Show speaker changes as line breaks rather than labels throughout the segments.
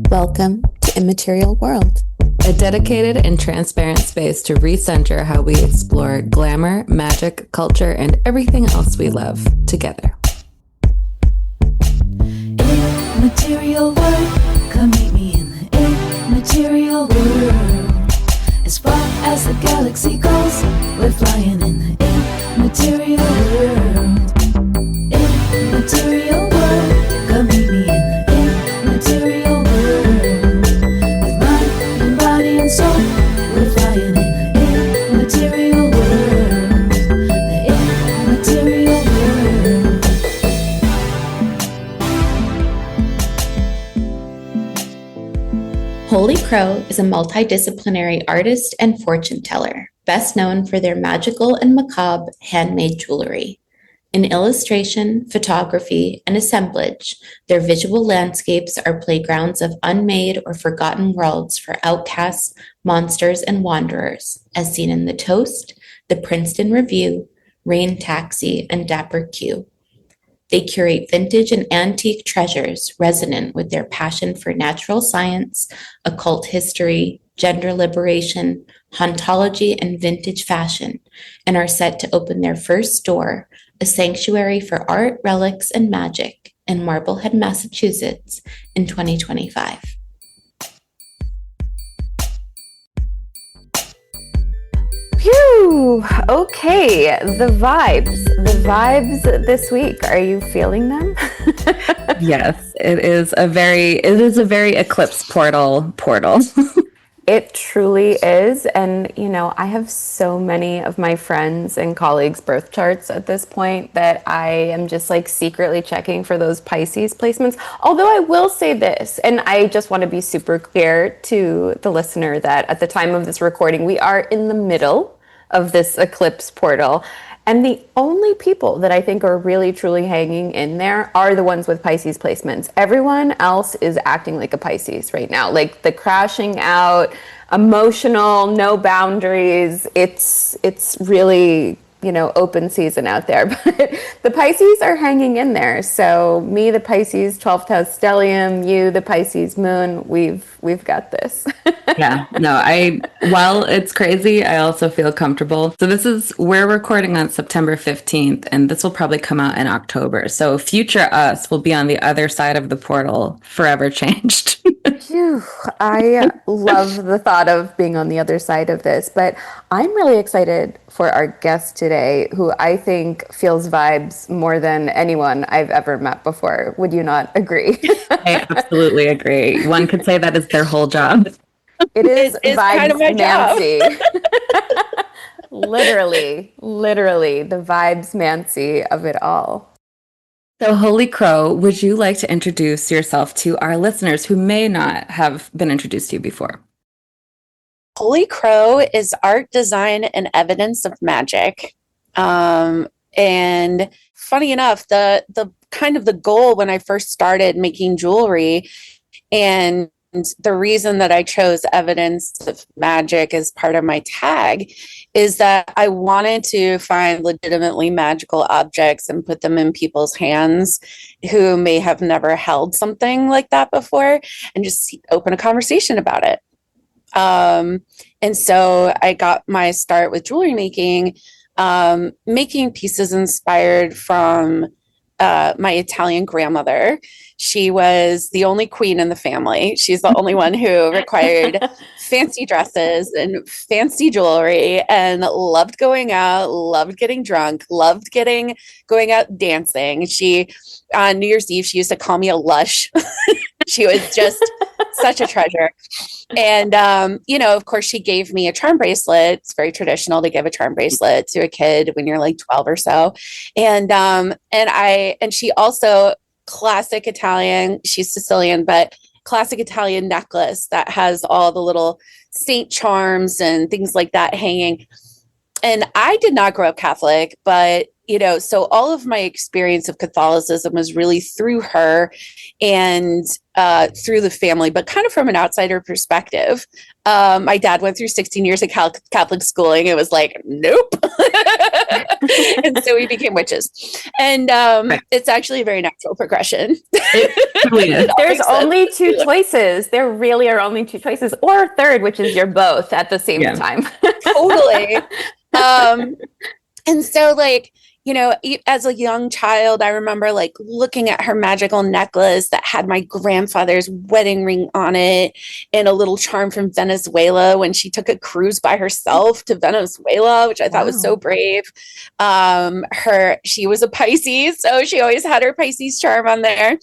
Welcome to Immaterial World,
a dedicated and transparent space to recenter how we explore glamour, magic, culture, and everything else we love together.
Immaterial world, come meet me in the immaterial world. As far as the galaxy goes, we're flying in the immaterial world. Immaterial world, come meet me in the immaterial world. With mind and body and soul, we're flying in the immaterial world. The immaterial world.
Holy Crow is a multidisciplinary artist and fortune teller, best known for their magical and macabre handmade jewelry. In illustration, photography, and assemblage, their visual landscapes are playgrounds of unmade or forgotten worlds for outcasts, monsters, and wanderers, as seen in The Toast, the Princeton Review, Rain Taxi, and DapperQ. They curate vintage and antique treasures resonant with their passion for natural science, occult history, gender liberation, hauntology, and vintage fashion, and are set to open their first store, a sanctuary for art, relics, and magic, in Marblehead, Massachusetts, in 2025.
Phew! Okay, the vibes this week. Are you feeling them?
Yes, it is a very eclipse portal.
It truly is. And, I have so many of my friends and colleagues' birth charts at this point that I am just secretly checking for those Pisces placements. Although I will say this, and I just want to be super clear to the listener that at the time of this recording, we are in the middle of this eclipse portal. And the only people that I think are really, truly hanging in there are the ones with Pisces placements. Everyone else is acting like a Pisces right now. Like the crashing out, emotional, no boundaries. It's really, open season out there. But the Pisces are hanging in there. So me, the Pisces 12th house stellium, you, the Pisces moon, we've got this.
Yeah, no, while it's crazy, I also feel comfortable. So we're recording on September 15th, and this will probably come out in October. So future us will be on the other side of the portal, forever changed.
Phew, I love the thought of being on the other side of this, but I'm really excited for our guest today, who I think feels vibes more than anyone I've ever met before. Would you not agree?
I absolutely agree. One could say that is their whole job.
It is vibes
kind of my
Nancy. literally, the vibes Nancy of it all.
So, Holy Crow, would you like to introduce yourself to our listeners who may not have been introduced to you before?
Holy Crow is art, design, and evidence of magic. And funny enough, the kind of the goal when I first started making jewelry, and the reason that I chose evidence of magic as part of my tag is that I wanted to find legitimately magical objects and put them in people's hands who may have never held something like that before, and just open a conversation about it. And so I got my start with jewelry making pieces inspired from my Italian grandmother. She was the only queen in the family. She's the only one who required fancy dresses and fancy jewelry, and loved going out, loved getting drunk, loved going out dancing. She, on New Year's Eve, she used to call me a lush. She was just such a treasure. And, of course, she gave me a charm bracelet. It's very traditional to give a charm bracelet to a kid when you're 12 or so. And she also, classic Italian, she's Sicilian, but classic Italian necklace that has all the little saint charms and things like that hanging. And I did not grow up Catholic, but, so all of my experience of Catholicism was really through her and through the family, but kind of from an outsider perspective. My dad went through 16 years of Catholic schooling. It was like, nope. And so we became witches. And it's actually a very natural progression.
There's only two choices. There really are only two choices, or a third, which is you're both at the same time.
Totally. And so like, as a young child, I remember like looking at her magical necklace that had my grandfather's wedding ring on it and a little charm from Venezuela when she took a cruise by herself to Venezuela, which I thought was so brave. She was a Pisces, so she always had her Pisces charm on there.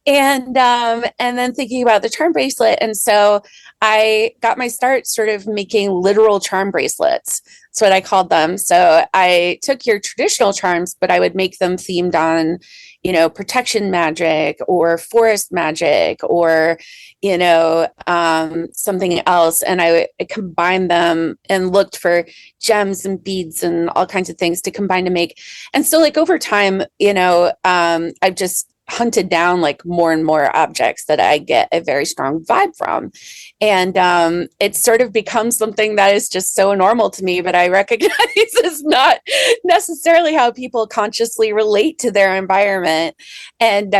And then thinking about the charm bracelet. And so I got my start sort of making literal charm bracelets. That's what I called them. So I took your traditional charms, but I would make them themed on, protection magic or forest magic or, something else. And I combined them and looked for gems and beads and all kinds of things to combine to make. And so like over time, I've just hunted down like more and more objects that I get a very strong vibe from. And it's sort of become something that is just so normal to me, but I recognize is not necessarily how people consciously relate to their environment. And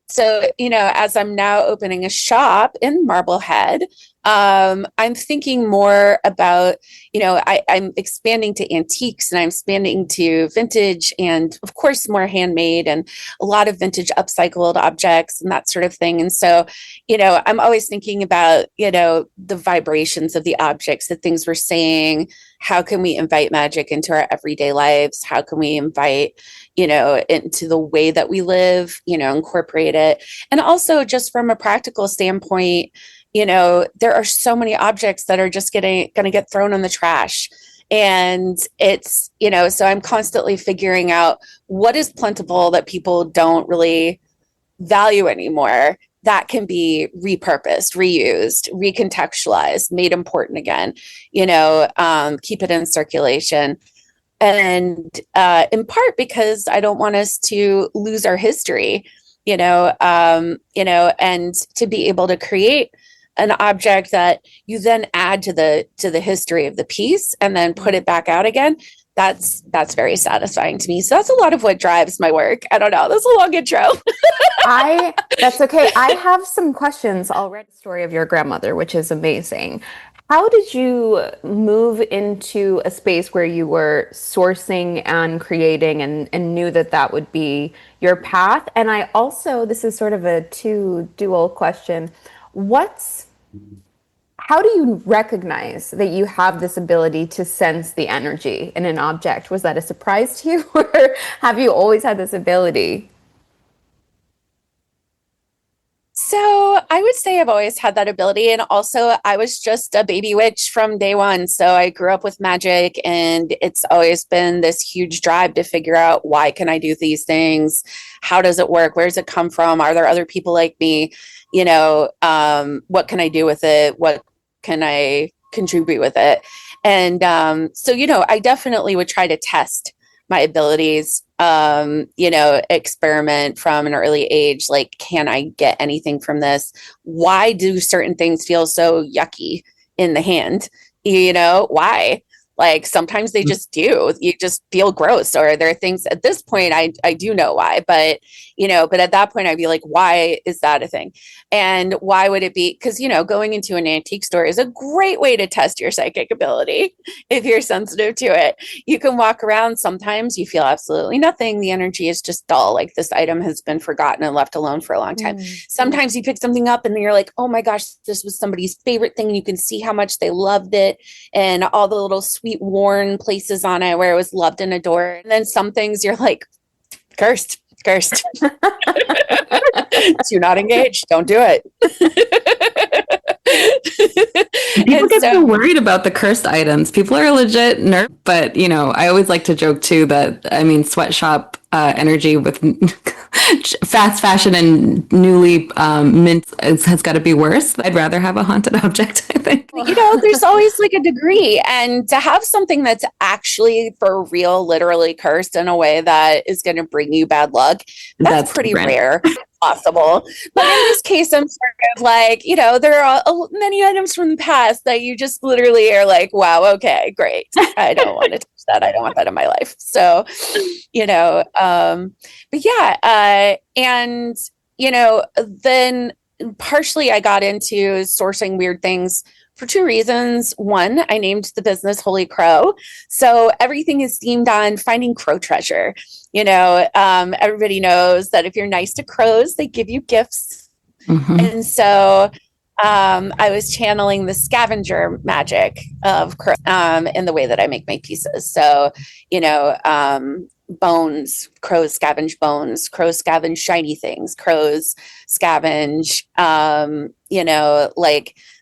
so, as I'm now opening a shop in Marblehead, I'm thinking more about, I'm expanding to antiques and I'm expanding to vintage and of course more handmade and a lot of vintage upcycled objects and that sort of thing. And so, I'm always thinking about, the vibrations of the objects, the things we're saying. How can we invite magic into our everyday lives? How can we invite, into the way that we live, incorporate it? And also just from a practical standpoint, there are so many objects that are just going to get thrown in the trash. And it's, so I'm constantly figuring out what is plentiful that people don't really value anymore that can be repurposed, reused, recontextualized, made important again, keep it in circulation. And in part because I don't want us to lose our history, and to be able to create an object that you then add to the history of the piece and then put it back out again. That's very satisfying to me. So that's a lot of what drives my work. I don't know. That's a long intro.
That's okay. I have some questions already. Story of your grandmother, which is amazing. How did you move into a space where you were sourcing and creating and knew that would be your path? And I also, this is sort of a dual question. How do you recognize that you have this ability to sense the energy in an object? Was that a surprise to you, or have you always had this ability?
So I would say I've always had that ability. And also I was just a baby witch from day one. So I grew up with magic and it's always been this huge drive to figure out why can I do these things? How does it work? Where does it come from? Are there other people like me? What can I do with it? What can I contribute with it? And so, I definitely would try to test my abilities, experiment from an early age. Like, can I get anything from this? Why do certain things feel so yucky in the hand? Why? Like sometimes they just do. You just feel gross, or there are things at this point I do know why, but at that point I'd be like, why is that a thing? And why would it be? Because going into an antique store is a great way to test your psychic ability if you're sensitive to it. You can walk around, sometimes you feel absolutely nothing. The energy is just dull, like this item has been forgotten and left alone for a long time. Sometimes you pick something up and then you're like, oh my gosh, this was somebody's favorite thing, and you can see how much they loved it and all the little sweet worn places on it where it was loved and adored. And then some things you're like, cursed. Do not engage. Don't do it.
People
And
get
so,
so worried about the cursed items. People are legit nervous, but I always like to joke too that sweatshop energy with fast fashion and newly mint has got to be worse. I'd rather have a haunted object, I think.
there's always like a degree, and to have something that's actually for real, literally cursed in a way that is going to bring you bad luck, that's pretty
different.
rare. Possible. But in this case, I'm sort of like, there are many items from the past that you just literally are like, wow, okay, great. I don't want to touch that. I don't want that in my life. So, but yeah. And, then partially I got into sourcing weird things for two reasons. One, I named the business Holy Crow. So everything is themed on finding crow treasure. Everybody knows that if you're nice to crows, they give you gifts.
Mm-hmm.
And so I was channeling the scavenger magic of crow in the way that I make my pieces. So, bones, crows scavenge bones, crows scavenge shiny things, crows scavenge,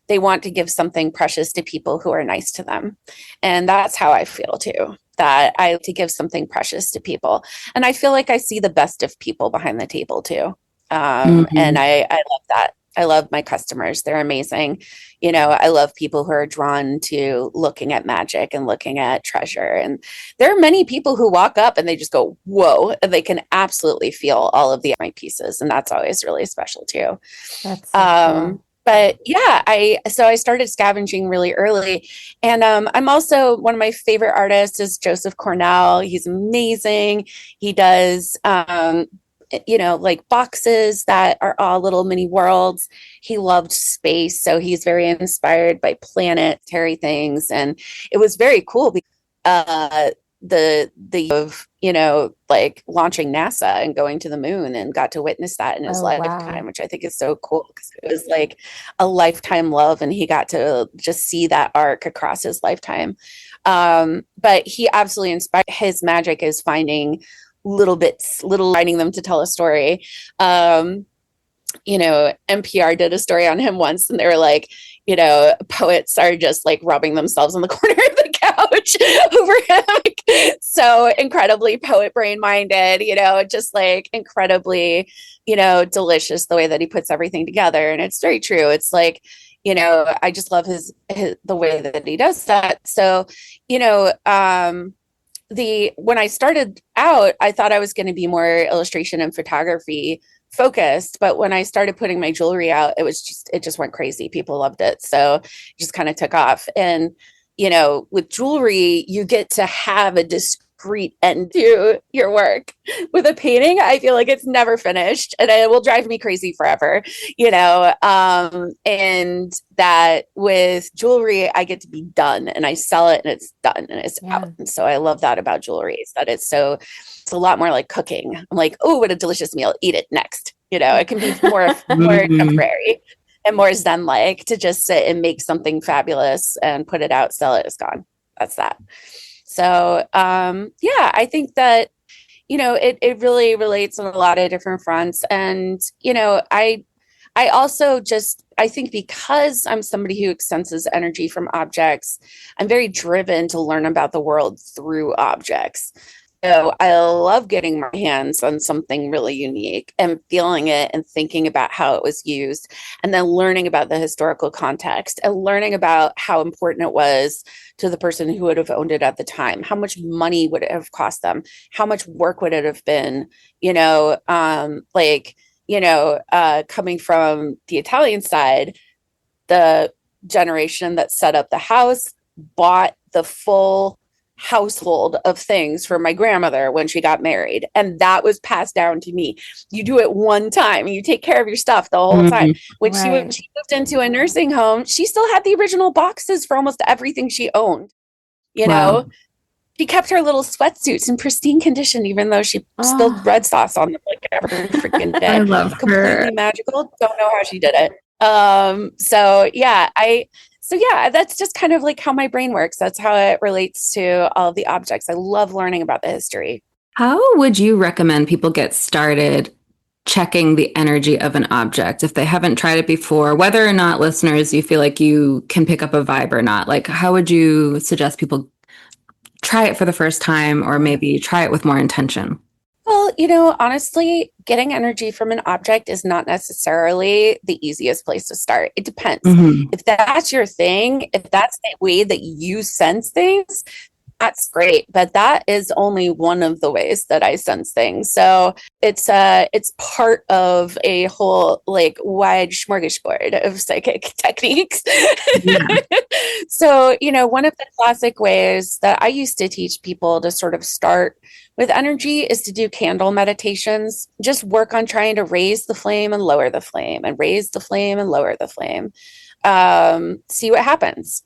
they want to give something precious to people who are nice to them. And that's how I feel too, that I like to give something precious to people. And I feel like I see the best of people behind the table too. And I love that. I love my customers. They're amazing. I love people who are drawn to looking at magic and looking at treasure. And there are many people who walk up and they just go, whoa, and they can absolutely feel all of my pieces. And that's always really special too.
That's so cool.
But yeah, I started scavenging really early. And I'm also, one of my favorite artists is Joseph Cornell. He's amazing. He does, like boxes that are all little mini worlds. He loved space. So he's very inspired by planetary things. And it was very cool because like launching NASA and going to the moon, and got to witness that in his lifetime, which I think is so cool because it was like a lifetime love, and he got to just see that arc across his lifetime. But he absolutely inspired. His magic is finding finding them to tell a story. NPR did a story on him once, and they were like, poets are just like rubbing themselves on the corner of the couch over him. So incredibly poet brain minded, just like incredibly, delicious the way that he puts everything together. And it's very true. It's like, I just love the way that he does that. So, when I started out, I thought I was going to be more illustration and photography focused, but when I started putting my jewelry out, it just went crazy. People loved it. So it just kind of took off. And, with jewelry, you get to have a discrete end to your work. With a painting, I feel like it's never finished, and it will drive me crazy forever, and that with jewelry, I get to be done, and I sell it and it's done and it's out. And so I love that about jewelry, is that it's a lot more like cooking. I'm like, oh, what a delicious meal. Eat it next. It can be more temporary and more zen-like to just sit and make something fabulous and put it out, sell it, it's gone. That's that. So, I think that, it really relates on a lot of different fronts. And, I also I think because I'm somebody who senses energy from objects, I'm very driven to learn about the world through objects. So I love getting my hands on something really unique and feeling it and thinking about how it was used, and then learning about the historical context and learning about how important it was to the person who would have owned it at the time. How much money would it have cost them? How much work would it have been? Coming from the Italian side, the generation that set up the house bought the full household of things for my grandmother when she got married, and that was passed down to me. You do it one time and you take care of your stuff the whole time. When she moved into a nursing home, she still had the original boxes for almost everything she owned. She kept her little sweatsuits in pristine condition, even though she spilled red sauce on them like every freaking day.
I love
Completely
her.
magical. Don't know how she did it. That's just kind of like how my brain works. That's how it relates to all of the objects. I love learning about the history.
How would you recommend people get started checking the energy of an object if they haven't tried it before, whether or not, listeners, you feel like you can pick up a vibe or not? Like, how would you suggest people try it for the first time, or maybe try it with more intention?
Well, honestly, getting energy from an object is not necessarily the easiest place to start. It depends.
Mm-hmm.
If that's your thing, if that's the way that you sense things, that's great. But that is only one of the ways that I sense things. So it's part of a whole like wide smorgasbord of psychic techniques.
Yeah.
So, one of the classic ways that I used to teach people to sort of start with energy is to do candle meditations. Just work on trying to raise the flame and lower the flame and raise the flame and lower the flame. See what happens.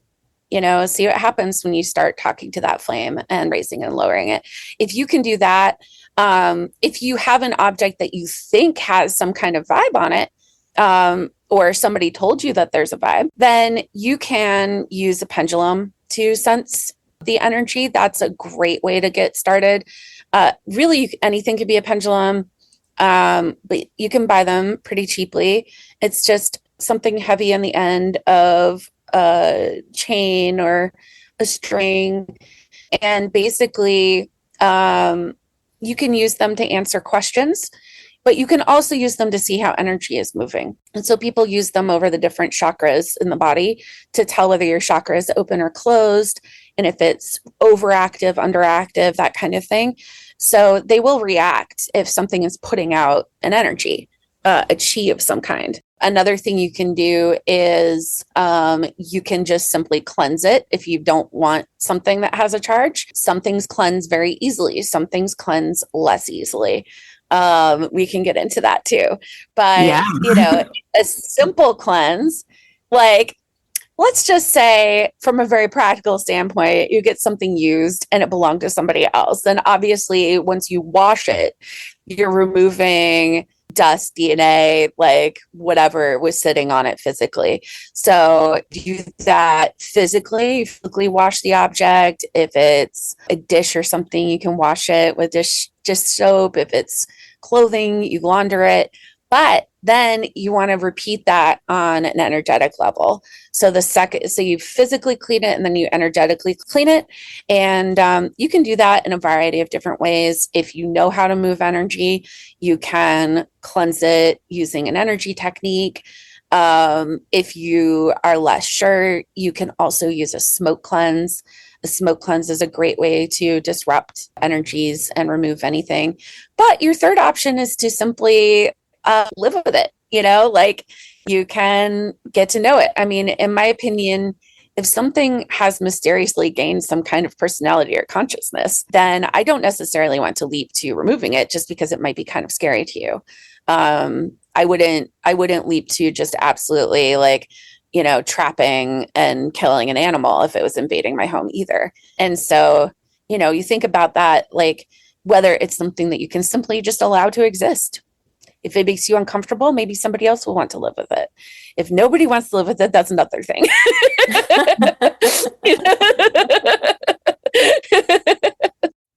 See what happens when you start talking to that flame and raising and lowering it. If you can do that, if you have an object that you think has some kind of vibe on it, or somebody told you that there's a vibe, then you can use a pendulum to sense the energy. That's a great way to get started. Really, anything could be a pendulum, but you can buy them pretty cheaply. It's just something heavy on the end of a chain or a string. And basically, you can use them to answer questions, but you can also use them to see how energy is moving. And so people use them over the different chakras in the body to tell whether your chakra is open or closed, and if it's overactive, underactive, that kind of thing. So they will react if something is putting out an energy, a chi of some kind. Another thing you can do is you can just simply cleanse it if you don't want something that has a charge. Some things cleanse very easily. Some things cleanse less easily. We can get into that too. But, a simple cleanse, like, let's just say from a very practical standpoint, you get something used and it belonged to somebody else. Then obviously, once you wash it, you're removing dust, DNA, like whatever was sitting on it physically. So do that physically wash the object. If it's a dish or something, you can wash it with just soap. If it's clothing, you launder it. But then you want to repeat that on an energetic level. So you physically clean it and then you energetically clean it. And you can do that in a variety of different ways. If you know how to move energy, you can cleanse it using an energy technique. If you are less sure, you can also use a smoke cleanse. A smoke cleanse is a great way to disrupt energies and remove anything. But your third option is to simply live with it, like you can get to know it. I mean, in my opinion, if something has mysteriously gained some kind of personality or consciousness, then I don't necessarily want to leap to removing it just because it might be kind of scary to you. I wouldn't leap to just absolutely like, trapping and killing an animal if it was invading my home either. And so, you think about that, like whether it's something that you can simply just allow to exist. If it makes you uncomfortable, maybe somebody else will want to live with it. If nobody wants to live with it, that's another thing.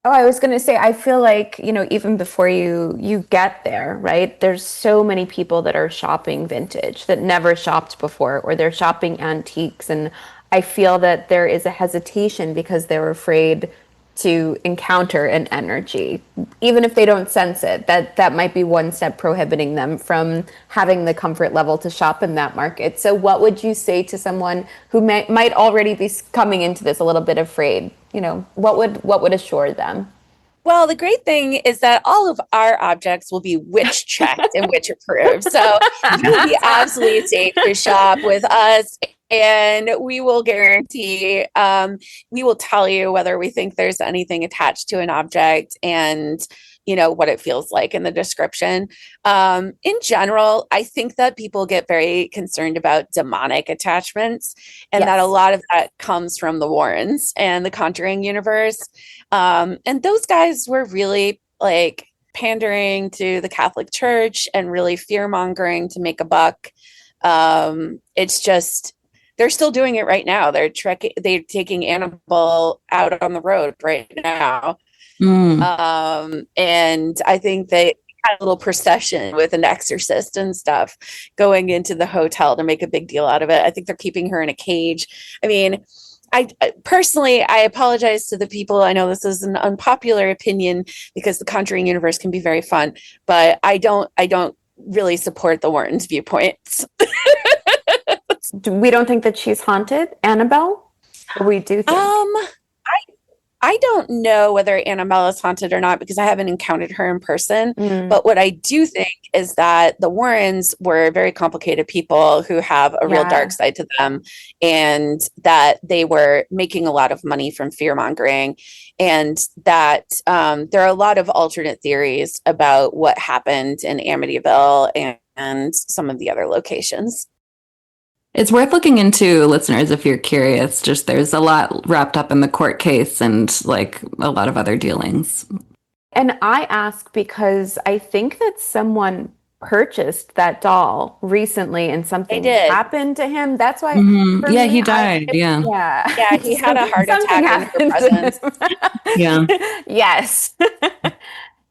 Oh, I was going to say, I feel like, even before you get there, right? There's so many people that are shopping vintage that never shopped before, or they're shopping antiques. And I feel that there is a hesitation because they're afraid to encounter an energy, even if they don't sense it. That might be one step prohibiting them from having the comfort level to shop in that market. So what would you say to someone who might already be coming into this a little bit afraid? What would assure them?
Well, the great thing is that all of our objects will be witch checked and witch approved. So you will be absolutely safe to shop with us. And we will guarantee, we will tell you whether we think there's anything attached to an object and, what it feels like in the description. In general, I think that people get very concerned about demonic attachments, and that a lot of that comes from the Warrens and the Conjuring universe. And those guys were really like pandering to the Catholic Church and really fear mongering to make a buck. It's just, they're still doing it right now. They're taking Annabelle out on the road right now. And I think that had a little procession with an exorcist and stuff going into the hotel to make a big deal out of it. I think they're keeping her in a cage. I mean, I personally, I apologize to the people. I know this is an unpopular opinion because the Conjuring universe can be very fun, but I don't really support the Warrens' viewpoints.
We don't think that she's haunted, Annabelle? Or we do think?
I don't know whether Annabelle is haunted or not because I haven't encountered her in person. But what I do think is that the Warrens were very complicated people who have a real dark side to them, and that they were making a lot of money from fear mongering, and that there are a lot of alternate theories about what happened in Amityville and some of the other locations.
It's worth looking into, listeners, if you're curious. Just there's a lot wrapped up in the court case and like a lot of other dealings.
And I ask because I think that someone purchased that doll recently and something happened to him. That's why.
Yeah, he died. Yeah,
he had a heart attack in her presence.
Yeah.
Yes.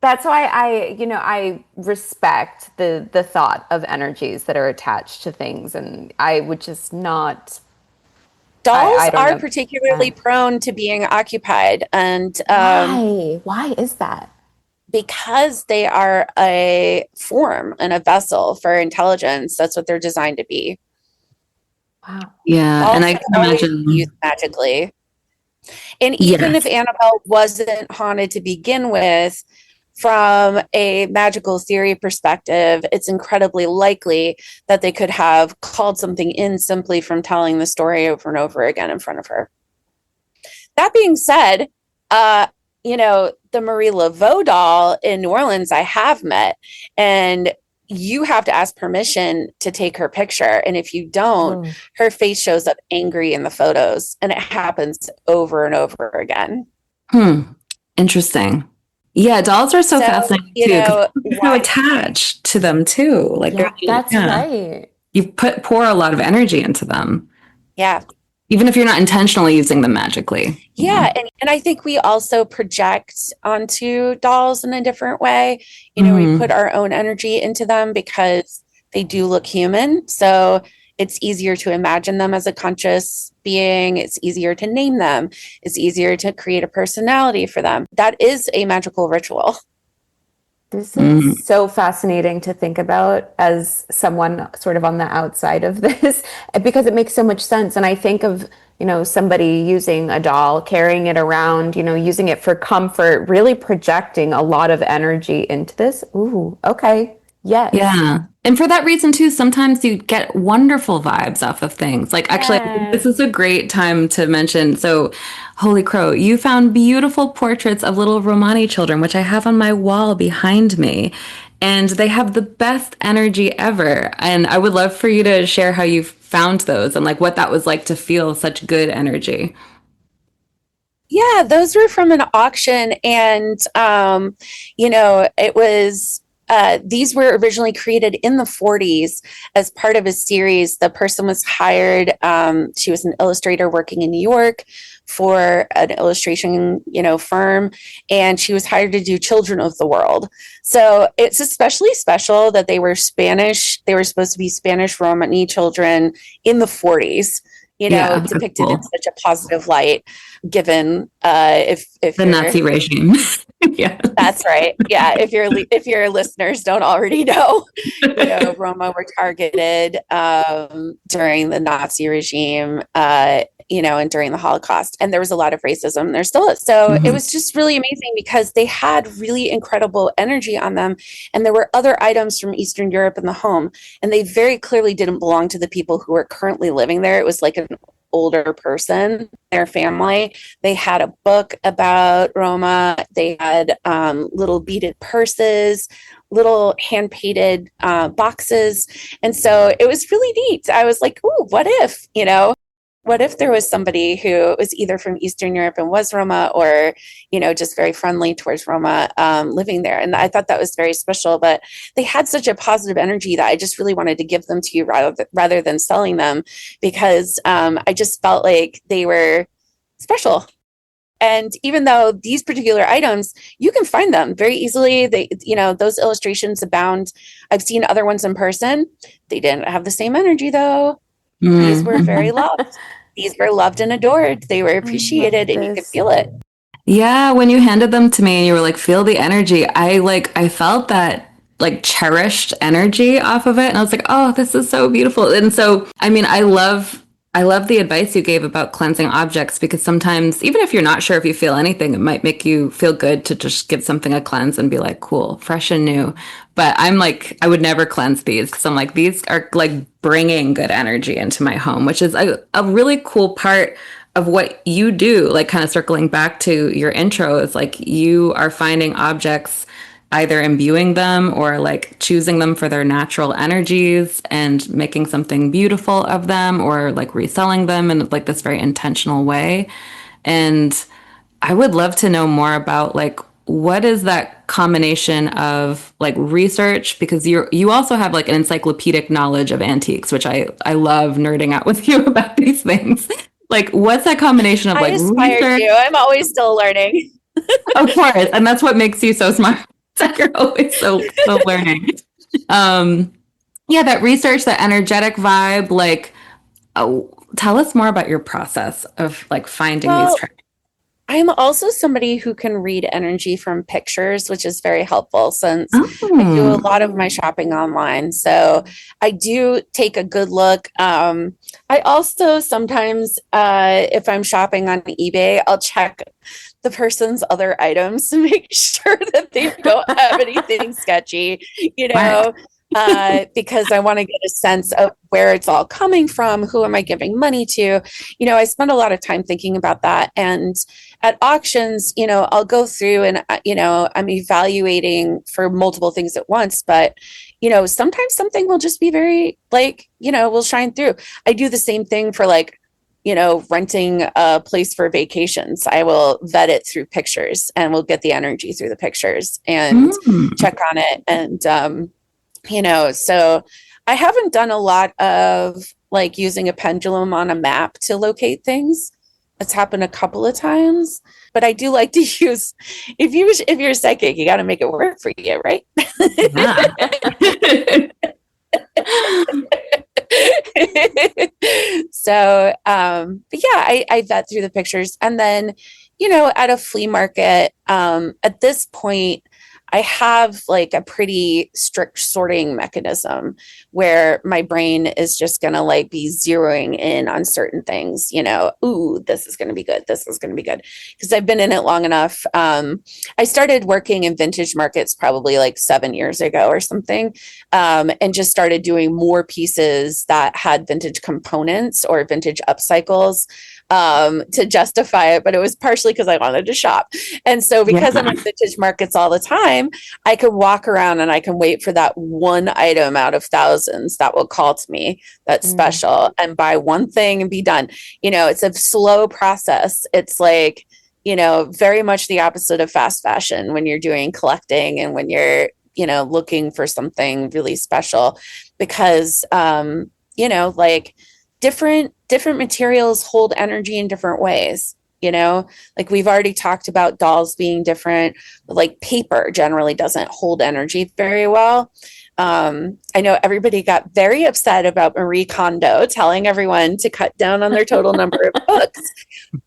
That's why I respect the thought of energies that are attached to things, and I would just not.
Dolls are particularly prone to being occupied, and
why? Why is that?
Because they are a form and a vessel for intelligence. That's what they're designed to be.
Wow.
Yeah, dolls, and I can imagine
used magically. And even if Annabelle wasn't haunted to begin with, from a magical theory perspective, it's incredibly likely that they could have called something in simply from telling the story over and over again in front of her. That being said, the Marie Laveau doll in New Orleans, I have met, and you have to ask permission to take her picture. And if you don't, her face shows up angry in the photos, and it happens over and over again.
Interesting. Yeah, dolls are so fascinating too. You're so attached to them too. Like
that's right.
You pour a lot of energy into them.
Yeah.
Even if you're not intentionally using them magically.
Yeah. And I think we also project onto dolls in a different way. We put our own energy into them because they do look human. So it's easier to imagine them as a conscious being. It's easier to name them. It's easier to create a personality for them. That is a magical ritual.
This is so fascinating to think about as someone sort of on the outside of this, because it makes so much sense. And I think of, somebody using a doll, carrying it around, using it for comfort, really projecting a lot of energy into this. Ooh, okay. Yes.
Yeah. And for that reason, too, sometimes you get wonderful vibes off of things. Like, actually, I think this is a great time to mention. So, Holy Crow, you found beautiful portraits of little Romani children, which I have on my wall behind me. And they have the best energy ever. And I would love for you to share how you found those and like what that was like to feel such good energy.
Yeah, those were from an auction. And, it was... these were originally created in the 40s as part of a series. The person was hired. She was an illustrator working in New York for an illustration, firm, and she was hired to do Children of the World. So it's especially special that they were Spanish. They were supposed to be Spanish Romani children in the 40s. Depicted in such a positive light, given if
the Nazi regime. Yeah,
that's right. Yeah, if your listeners don't already know, Roma were targeted during the Nazi regime, and during the Holocaust, and there was a lot of racism. There still is. So it was just really amazing because they had really incredible energy on them, and there were other items from Eastern Europe in the home, and they very clearly didn't belong to the people who were currently living there. It was like an older person, their family. They had a book about Roma. They had little beaded purses, little hand painted boxes. And so it was really neat. I was like, ooh, what if there was somebody who was either from Eastern Europe and was Roma, or, just very friendly towards Roma living there. And I thought that was very special, but they had such a positive energy that I just really wanted to give them to you rather than selling them, because I just felt like they were special. And even though these particular items, you can find them very easily. Those illustrations abound. I've seen other ones in person. They didn't have the same energy though. These were very loved. These were loved and adored. They were appreciated and you could feel it.
Yeah, when you handed them to me and you were like, feel the energy, I felt that like cherished energy off of it. And I was like, oh, this is so beautiful. And so, I mean, I love the advice you gave about cleansing objects, because sometimes, even if you're not sure if you feel anything, it might make you feel good to just give something a cleanse and be like, cool, fresh and new. But I'm like, I would never cleanse these, because I'm like, these are like bringing good energy into my home, which is a really cool part of what you do. Like, kind of circling back to your intro, is like you are finding objects, either imbuing them or like choosing them for their natural energies and making something beautiful of them, or like reselling them in like this very intentional way. And I would love to know more about like, what is that combination of like research, because you also have like an encyclopedic knowledge of antiques, which I love nerding out with you about these things. Like, what's that combination of like research?
You. I'm always still learning.
Of course, and that's what makes you so smart. You're always so learning. Yeah, that research, that energetic vibe. Like, tell us more about your process of like finding these treasures.
I'm also somebody who can read energy from pictures, which is very helpful since I do a lot of my shopping online. So I do take a good look. I also sometimes, if I'm shopping on eBay, I'll check the person's other items to make sure that they don't have anything sketchy, because I want to get a sense of where it's all coming from. Who am I giving money to? I spend a lot of time thinking about that. And at auctions, I'll go through and, I'm evaluating for multiple things at once, but, sometimes something will just be very will shine through. I do the same thing for renting a place for vacations. I will vet it through pictures and we'll get the energy through the pictures and check on it. And, so I haven't done a lot of like using a pendulum on a map to locate things. It's happened a couple of times, but I do like to use, if you're psychic, you got to make it work for you, right? So, but yeah, I vet through the pictures. And then, at a flea market, at this point, I have like a pretty strict sorting mechanism where my brain is just going to like be zeroing in on certain things, ooh, this is going to be good. This is going to be good. Because I've been in it long enough. I started working in vintage markets probably like 7 years ago or something, and just started doing more pieces that had vintage components or vintage upcycles to justify it, but it was partially because I wanted to shop. And so because I'm in vintage markets all the time, I could walk around and I can wait for that one item out of thousands that will call to me that's special, and buy one thing and be done. It's a slow process. It's like, very much the opposite of fast fashion when you're doing collecting and when you're, looking for something really special, because, like different materials hold energy in different ways. Like we've already talked about dolls being different, but like paper generally doesn't hold energy very well. I know everybody got very upset about Marie Kondo telling everyone to cut down on their total number of books,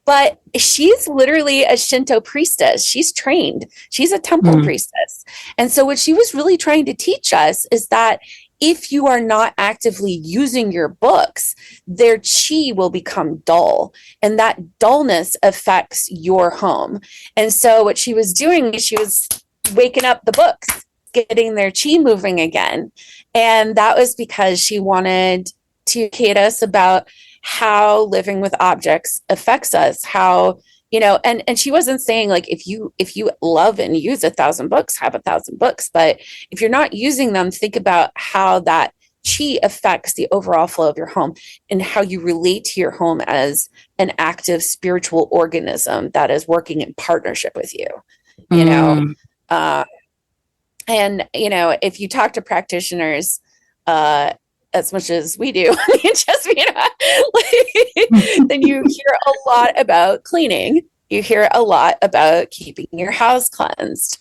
but she's literally a Shinto priestess. She's trained. She's a temple priestess. And so what she was really trying to teach us is that if you are not actively using your books, their chi will become dull, and that dullness affects your home. And so what she was doing is she was waking up the books, getting their chi moving again. And that was because she wanted to educate us about how living with objects affects us, how, and she wasn't saying like, if you love and use 1,000 books, have 1,000 books. But if you're not using them, think about how that chi affects the overall flow of your home and how you relate to your home as an active spiritual organism that is working in partnership with you, and, if you talk to practitioners, as much as we do, Jezmina, then you hear a lot about cleaning, You hear a lot about keeping your house cleansed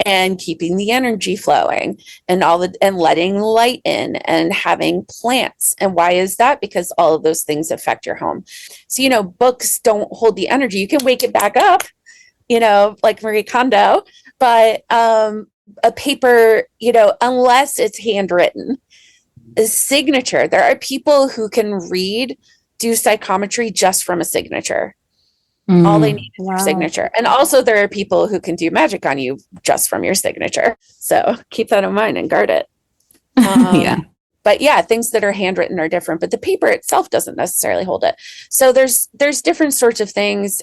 and keeping the energy flowing and and letting light in and having plants. And why is that? Because all of those things affect your home. So, books don't hold the energy. You can wake it back up, like Marie Kondo, but a paper, unless it's handwritten, a signature. There are people who can do psychometry just from a signature. All they need is your signature. And also there are people who can do magic on you just from your signature. So keep that in mind and guard it.
Yeah.
But yeah, things that are handwritten are different, but the paper itself doesn't necessarily hold it. So there's different sorts of things.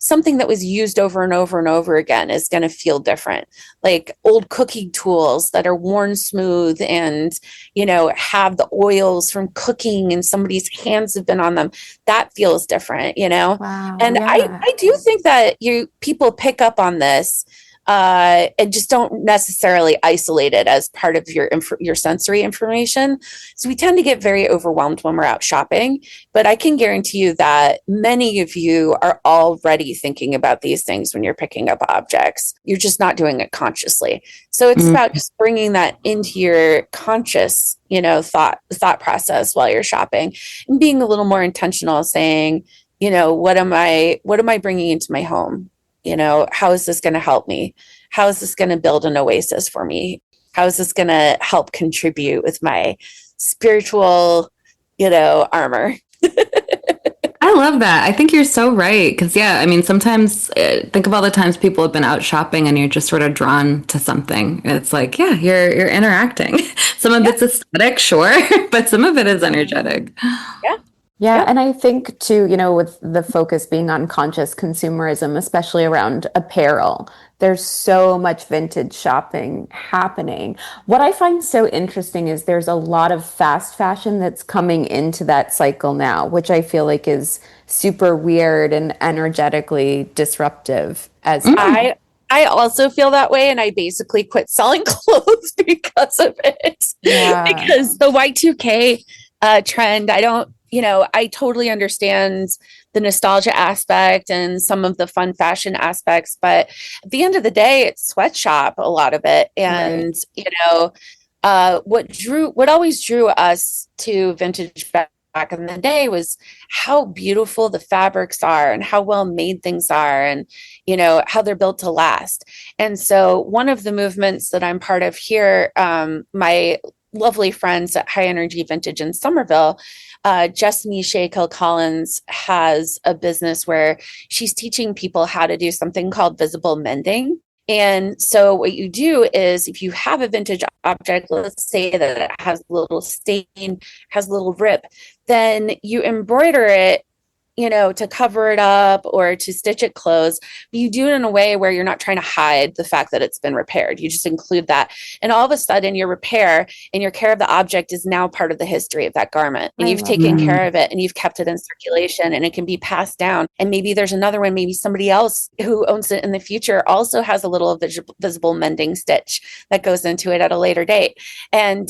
Something that was used over and over and over again is going to feel different. Like old cooking tools that are worn smooth and, have the oils from cooking and somebody's hands have been on them. That feels different,
Wow,
And
yeah.
I do think that people pick up on this. And just don't necessarily isolate it as part of your sensory information. So we tend to get very overwhelmed when we're out shopping, but I can guarantee you that many of you are already thinking about these things when you're picking up objects. You're just not doing it consciously. So it's about just bringing that into your conscious, thought process while you're shopping and being a little more intentional, saying, what am I bringing into my home? How is this going to help me? How is this going to build an oasis for me? How is this going to help contribute with my spiritual, armor?
I love that. I think you're so right. Because, sometimes think of all the times people have been out shopping and you're just sort of drawn to something. It's like, yeah, you're interacting. Some of it's aesthetic, sure, but some of it is energetic.
Yeah, and I think too, with the focus being on conscious consumerism, especially around apparel, there's so much vintage shopping happening. What I find so interesting is there's a lot of fast fashion that's coming into that cycle now, which I feel like is super weird and energetically disruptive as
I also feel that way, and I basically quit selling clothes because of it.
Yeah.
Because the Y2K trend, I totally understand the nostalgia aspect and some of the fun fashion aspects, but at the end of the day, it's sweatshop, a lot of it. And, what always drew us to vintage back in the day was how beautiful the fabrics are and how well made things are and, how they're built to last. And so one of the movements that I'm part of here, my lovely friends at High Energy Vintage in Somerville, Jezmina Collins has a business where she's teaching people how to do something called visible mending. And so what you do is if you have a vintage object, let's say that it has a little stain, has a little rip, then you embroider it, to cover it up or to stitch it closed. But you do it in a way where you're not trying to hide the fact that it's been repaired. You just include that. And all of a sudden your repair and your care of the object is now part of the history of that garment. And you've taken care of it and you've kept it in circulation and it can be passed down. And maybe there's another one, maybe somebody else who owns it in the future also has a little visible mending stitch that goes into it at a later date. And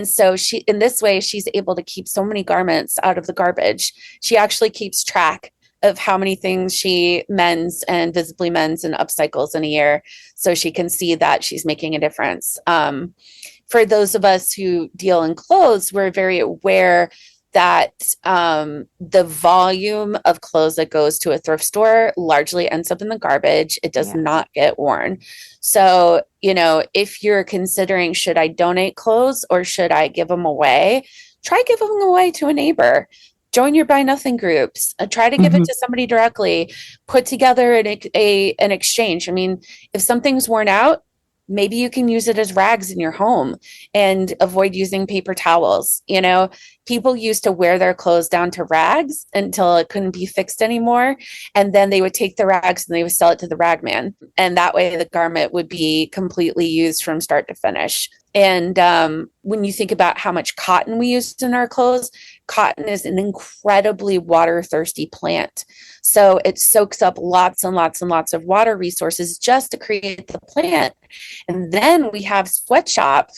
so in this way, she's able to keep so many garments out of the garbage. She actually keeps track of how many things she mends and visibly mends and upcycles in a year, so she can see that she's making a difference. For those of us who deal in clothes, we're very aware that the volume of clothes that goes to a thrift store largely ends up in the garbage. It does not get worn. So, if you're considering, should I donate clothes or should I give them away? Try giving them away to a neighbor. Join your buy nothing groups. Try to give it to somebody directly. Put together an exchange. I mean, if something's worn out, maybe you can use it as rags in your home and avoid using paper towels. People used to wear their clothes down to rags until it couldn't be fixed anymore. And then they would take the rags and they would sell it to the rag man. And that way the garment would be completely used from start to finish. And when you think about how much cotton we use in our clothes, cotton is an incredibly water thirsty plant. So it soaks up lots and lots and lots of water resources just to create the plant. And then we have sweatshop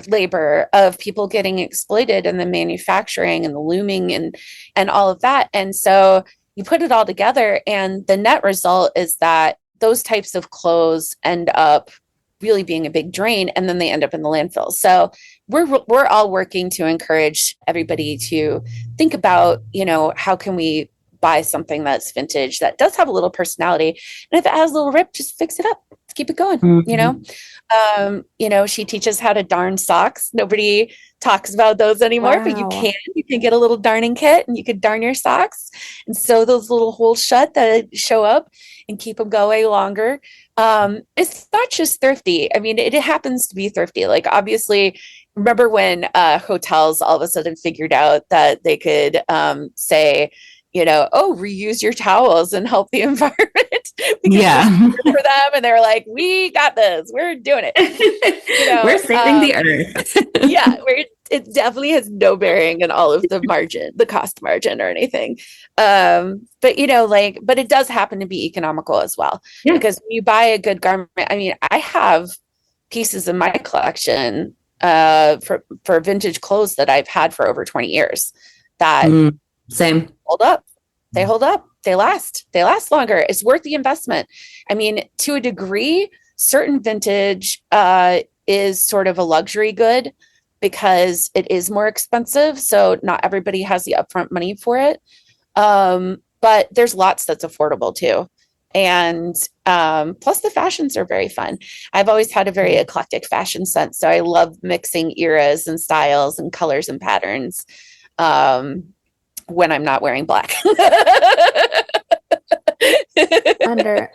labor of people getting exploited in the manufacturing and the looming and all of that. And so you put it all together, and the net result is that those types of clothes end up really being a big drain, and then they end up in the landfill. So we're all working to encourage everybody to think about, how can we buy something that's vintage that does have a little personality, and if it has a little rip, just fix it up, keep it going. She teaches how to darn socks. Nobody talks about those anymore, but you can get a little darning kit, and you could darn your socks and sew those little holes shut that show up and keep them going longer. It's not just thrifty. I mean, it happens to be thrifty. Like, obviously, remember when hotels all of a sudden figured out that they could say, reuse your towels and help the environment. For them, and they were like, we got this, we're doing it.
We're saving the earth.
It definitely has no bearing on all of the cost margin or anything. But it does happen to be economical as well. Yeah. Because when you buy a good garment, I mean, I have pieces in my collection for vintage clothes that I've had for over 20 years that hold up. They hold up. They last longer. It's worth the investment. I mean, to a degree, certain vintage is sort of a luxury good because it is more expensive. So not everybody has the upfront money for it. But there's lots that's affordable too. And plus the fashions are very fun. I've always had a very eclectic fashion sense. So I love mixing eras and styles and colors and patterns when I'm not wearing black.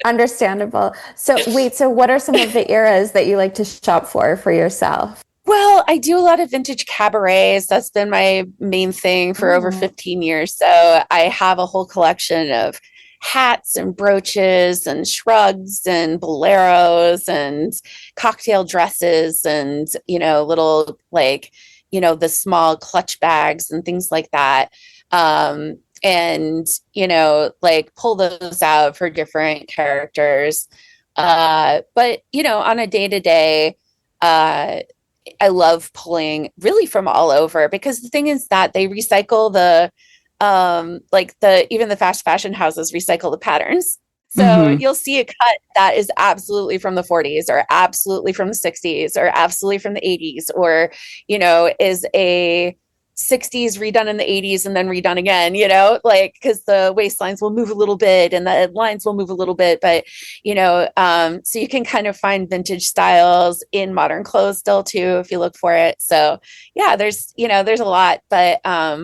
Understandable. So what are some of the eras that you like to shop for yourself?
Well, I do a lot of vintage cabarets. That's been my main thing for over 15 years. So I have a whole collection of hats and brooches and shrugs and boleros and cocktail dresses and, little the small clutch bags and things like that. And pull those out for different characters. But on a day-to-day, I love pulling really from all over, because the thing is that they recycle even the fast fashion houses recycle the patterns. So you'll see a cut that is absolutely from the 40s or absolutely from the 60s or absolutely from the 80s, or, is a 60s redone in the 80s and then redone again, because the waistlines will move a little bit and the lines will move a little bit, but so you can kind of find vintage styles in modern clothes still too if you look for it. So yeah, there's a lot, but I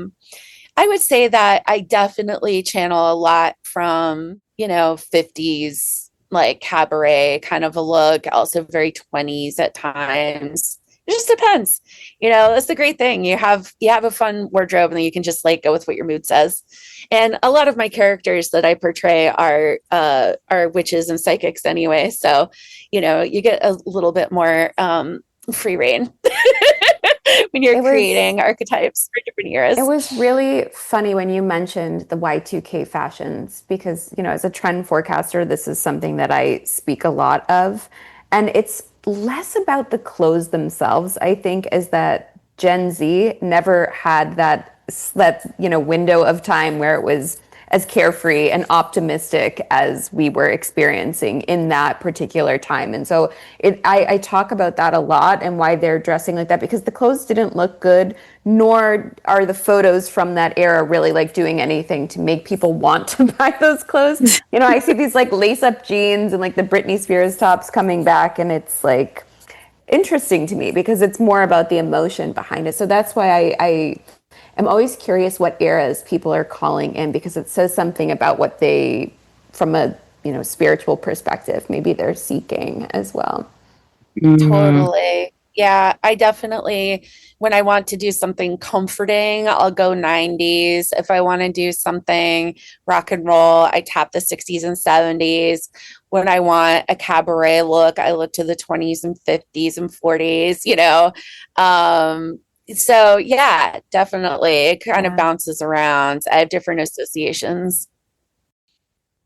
would say that I definitely channel a lot from 50s like cabaret kind of a look, also very 20s at times. It just depends. That's the great thing. You have a fun wardrobe, and then you can just go with what your mood says. And a lot of my characters that I portray are witches and psychics anyway. So, you get a little bit more free reign when you're creating archetypes for different eras.
It was really funny when you mentioned the Y2K fashions, because, as a trend forecaster, this is something that I speak a lot of. And it's less about the clothes themselves, I think, is that Gen Z never had that window of time where it was as carefree and optimistic as we were experiencing in that particular time. And so I talk about that a lot, and why they're dressing like that, because the clothes didn't look good, nor are the photos from that era really doing anything to make people want to buy those clothes. I see these lace up jeans and the Britney Spears tops coming back, and it's interesting to me because it's more about the emotion behind it. So that's why I'm always curious what eras people are calling in, because it says something about what they, from a spiritual perspective, maybe they're seeking as well.
Totally. Yeah, I definitely, when I want to do something comforting, I'll go 90s. If I want to do something rock and roll, I tap the 60s and 70s. When I want a cabaret look, I look to the 20s and 50s and 40s, So yeah, definitely. It kind of bounces around. I have different associations.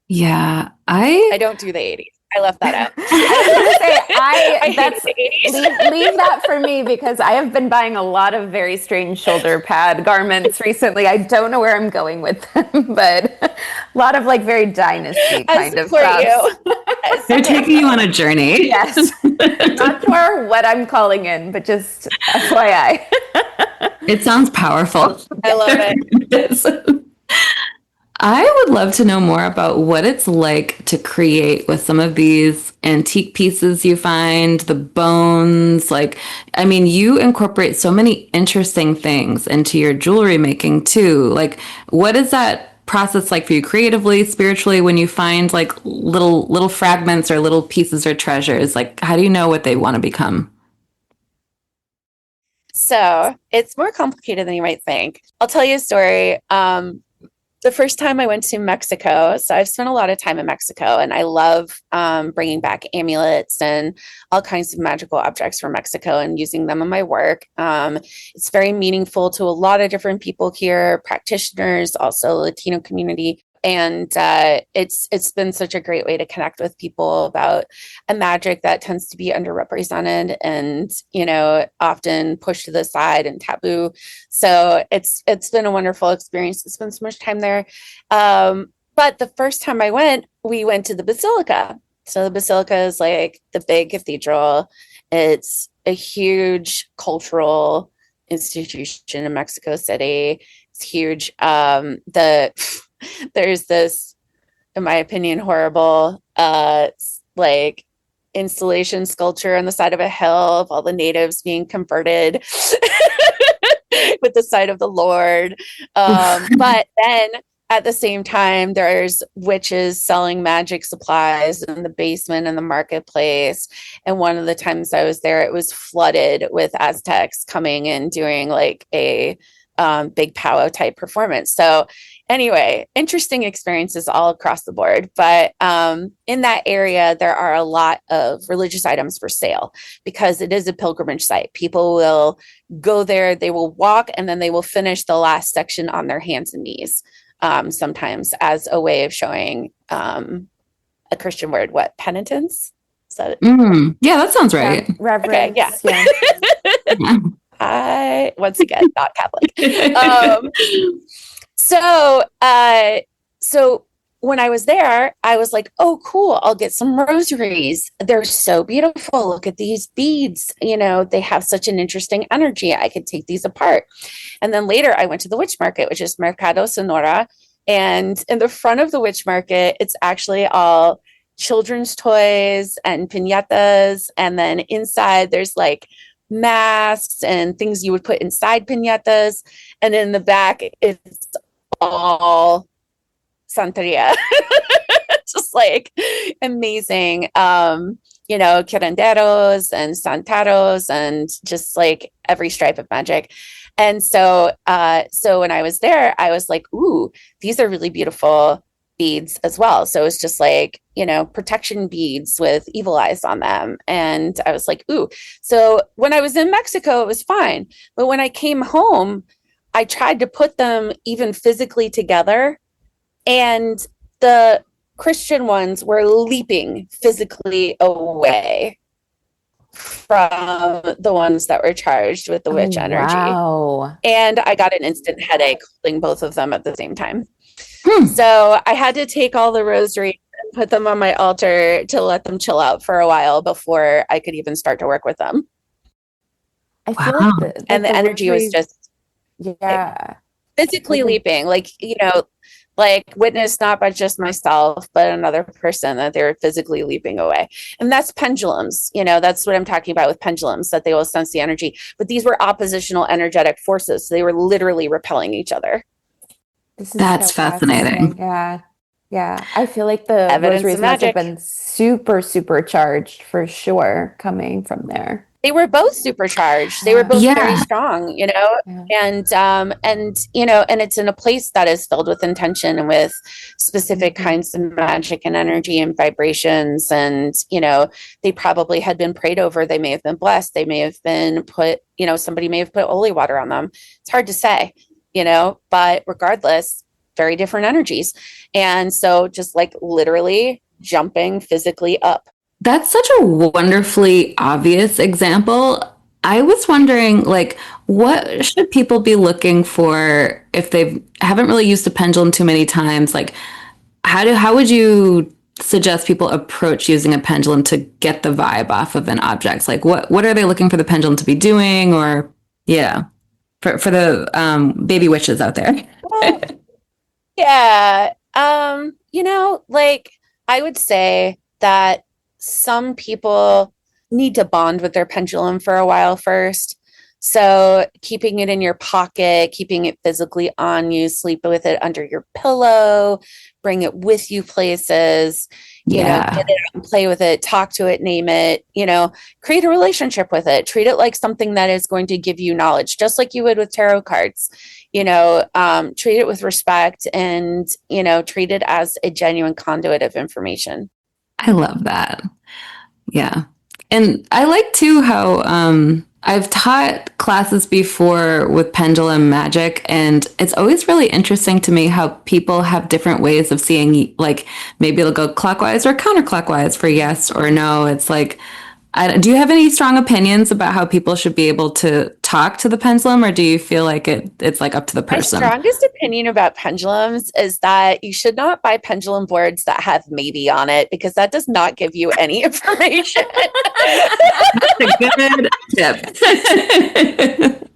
Yeah.
I don't do the 80s. I left that out.
I was going to say,
I hate
that's
the 80s.
leave that for me, because I have been buying a lot of very strange shoulder pad garments recently. I don't know where I'm going with them, but a lot of like very dynasty kind of stuff.
You.
They're taking you on a journey.
Yes. Not sure what I'm calling in, but just FYI.
It sounds powerful.
I love it.
I would love to know more about what it's like to create with some of these antique pieces you find, the bones. Like, I mean, you incorporate so many interesting things into your jewelry making too. Like, what is that process like for you creatively, spiritually, when you find like little fragments or little pieces or treasures? Like, how do you know what they want to become?
So it's more complicated than you might think. I'll tell you a story. The first time I went to Mexico, so I've spent a lot of time in Mexico, and I love bringing back amulets and all kinds of magical objects from Mexico and using them in my work. It's very meaningful to a lot of different people here, practitioners, also Latino community. And it's been such a great way to connect with people about a magic that tends to be underrepresented and, you know, often pushed to the side and taboo. So it's been a wonderful experience to spend so much time there. But the first time I went, we went to the Basilica. So the Basilica is like the big cathedral. It's a huge cultural institution in Mexico City. It's huge. There's this, in my opinion, horrible like installation sculpture on the side of a hill of all the natives being converted with the sight of the Lord. But then at the same time, there's witches selling magic supplies in the basement and the marketplace. And one of the times I was there, it was flooded with Aztecs coming and doing like a big powwow type performance. So anyway, interesting experiences all across the board. But in that area, there are a lot of religious items for sale because it is a pilgrimage site. People will go there, they will walk, and then they will finish the last section on their hands and knees, sometimes as a way of showing a Christian word, what, penitence? Is that it?
Yeah, that sounds right.
Reverence.
Okay, yeah. I, once again, not Catholic. So when I was there, I was like, oh, cool. I'll get some rosaries. They're so beautiful. Look at these beads. You know, they have such an interesting energy. I could take these apart. And then later I went to the witch market, which is Mercado Sonora. And in the front of the witch market, it's actually all children's toys and piñatas. And then inside there's like masks and things you would put inside piñatas. And in the back, it's all Santeria. Just like amazing, you know, curanderos and santaros and just like every stripe of magic. And so when I was there, I was like, ooh, these are really beautiful beads as well. So it's just like, you know, protection beads with evil eyes on them. And I was like, ooh. So when I was in Mexico, it was fine. But when I came home, I tried to put them even physically together, and the Christian ones were leaping physically away from the ones that were charged with the witch energy.
Wow.
And I got an instant headache holding both of them at the same time. So I had to take all the rosaries and put them on my altar to let them chill out for a while before I could even start to work with them.
I feel like
the energy was just physically leaping, like, you know, like witnessed not by just myself, but another person, that they were physically leaping away. And that's pendulums, you know, that's what I'm talking about with pendulums, that they will sense the energy. But these were oppositional energetic forces. So they were literally repelling each other.
That's so fascinating.
Yeah. Yeah. I feel like the
Evidence
rosaries
of
must have
magic.
been super, super charged for sure coming from there.
They were both supercharged. They were both very strong, you know, and, you know, and it's in a place that is filled with intention and with specific kinds of magic and energy and vibrations. And, you know, they probably had been prayed over. They may have been blessed. They may have been put, you know, somebody may have put holy water on them. It's hard to say, you know, but regardless, very different energies. And so just like literally jumping physically up.
That's such a wonderfully obvious example. I was wondering, like, what should people be looking for if they haven't really used a pendulum too many times? Like, how would you suggest people approach using a pendulum to get the vibe off of an object? Like, what are they looking for the pendulum to be doing? Or, yeah, for the baby witches out there.
Well, yeah. Like, I would say that some people need to bond with their pendulum for a while first. So keeping it in your pocket, keeping it physically on you, sleep with it under your pillow, bring it with you places, get it out and play with it, talk to it, name it, create a relationship with it, treat it like something that is going to give you knowledge, just like you would with tarot cards. Treat it with respect and, treat it as a genuine conduit of information.
I love that. Yeah. And I like too how I've taught classes before with pendulum magic, and it's always really interesting to me how people have different ways of seeing, like maybe they'll go clockwise or counterclockwise for yes or no. It's like, do you have any strong opinions about how people should be able to talk to the pendulum, or do you feel like it's like up to the person?
My strongest opinion about pendulums is that you should not buy pendulum boards that have maybe on it, because that does not give you any information.
That's a good tip.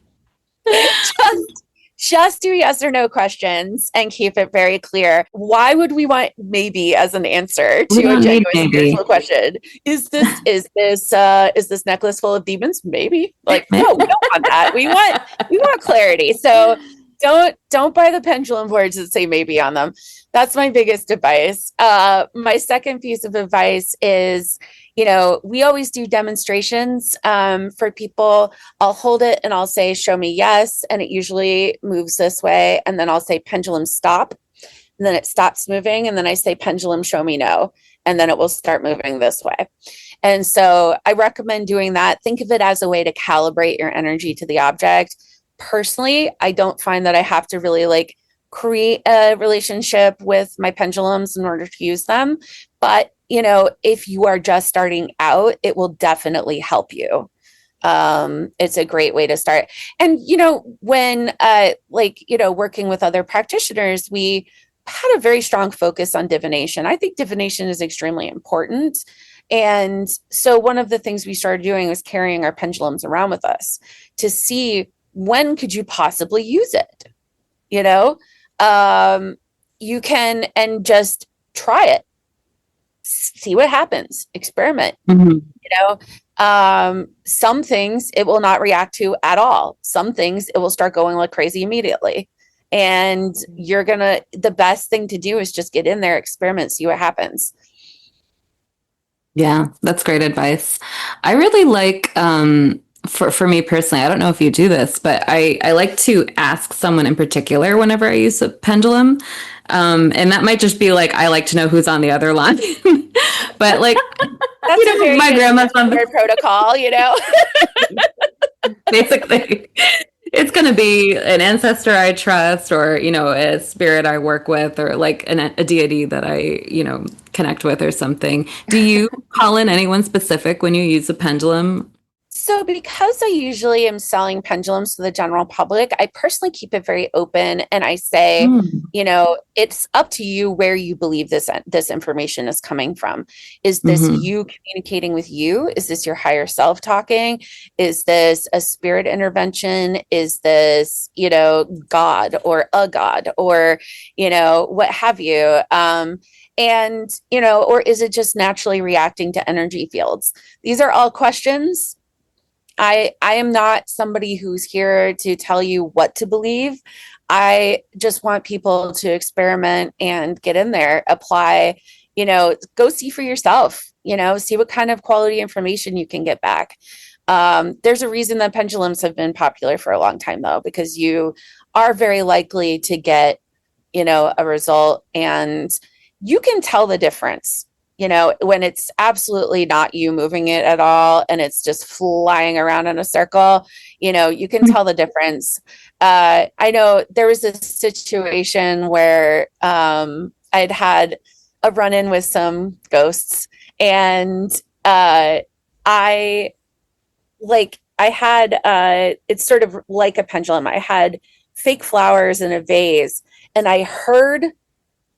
Just do yes or no questions and keep it very clear. Why would we want maybe as an answer to a genuine spiritual question? Is this necklace full of demons? Maybe. Like, no, we don't want that. We want clarity. So don't buy the pendulum boards that say maybe on them. That's my biggest advice. My second piece of advice is, we always do demonstrations for people. I'll hold it and I'll say, show me yes. And it usually moves this way. And then I'll say, pendulum stop. And then it stops moving. And then I say, pendulum, show me no. And then it will start moving this way. And so I recommend doing that. Think of it as a way to calibrate your energy to the object. Personally, I don't find that I have to really create a relationship with my pendulums in order to use them. But, if you are just starting out, it will definitely help you. It's a great way to start. And, when, working with other practitioners, we had a very strong focus on divination. I think divination is extremely important. And so one of the things we started doing was carrying our pendulums around with us to see, when could you possibly use it? You can, and just try it, see what happens, experiment. Some things it will not react to at all. Some things it will start going like crazy immediately. And the best thing to do is just get in there, experiment, see what happens.
Yeah, that's great advice. I really like, for me personally, I don't know if you do this, but I like to ask someone in particular whenever I use a pendulum. And that might just be like, I like to know who's on the other line. But
that's a very
my grandma's on the
protocol,
Basically, it's going to be an ancestor I trust, or, a spirit I work with, or like a deity that I, connect with or something. Do you call in anyone specific when you use a pendulum?
So because I usually am selling pendulums to the general public, I personally keep it very open. And I say, it's up to you where you believe this information is coming from. Is this you communicating with you? Is this your higher self talking? Is this a spirit intervention? Is this, God or a God, or, what have you? Or is it just naturally reacting to energy fields? These are all questions. I am not somebody who's here to tell you what to believe. I just want people to experiment and get in there, apply, go see for yourself, see what kind of quality information you can get back. There's a reason that pendulums have been popular for a long time, though, because you are very likely to get, a result, and you can tell the difference. When it's absolutely not you moving it at all and it's just flying around in a circle, you can tell the difference. I know there was a situation where I'd had a run-in with some ghosts, and I had it's sort of like a pendulum. I had fake flowers in a vase, and I heard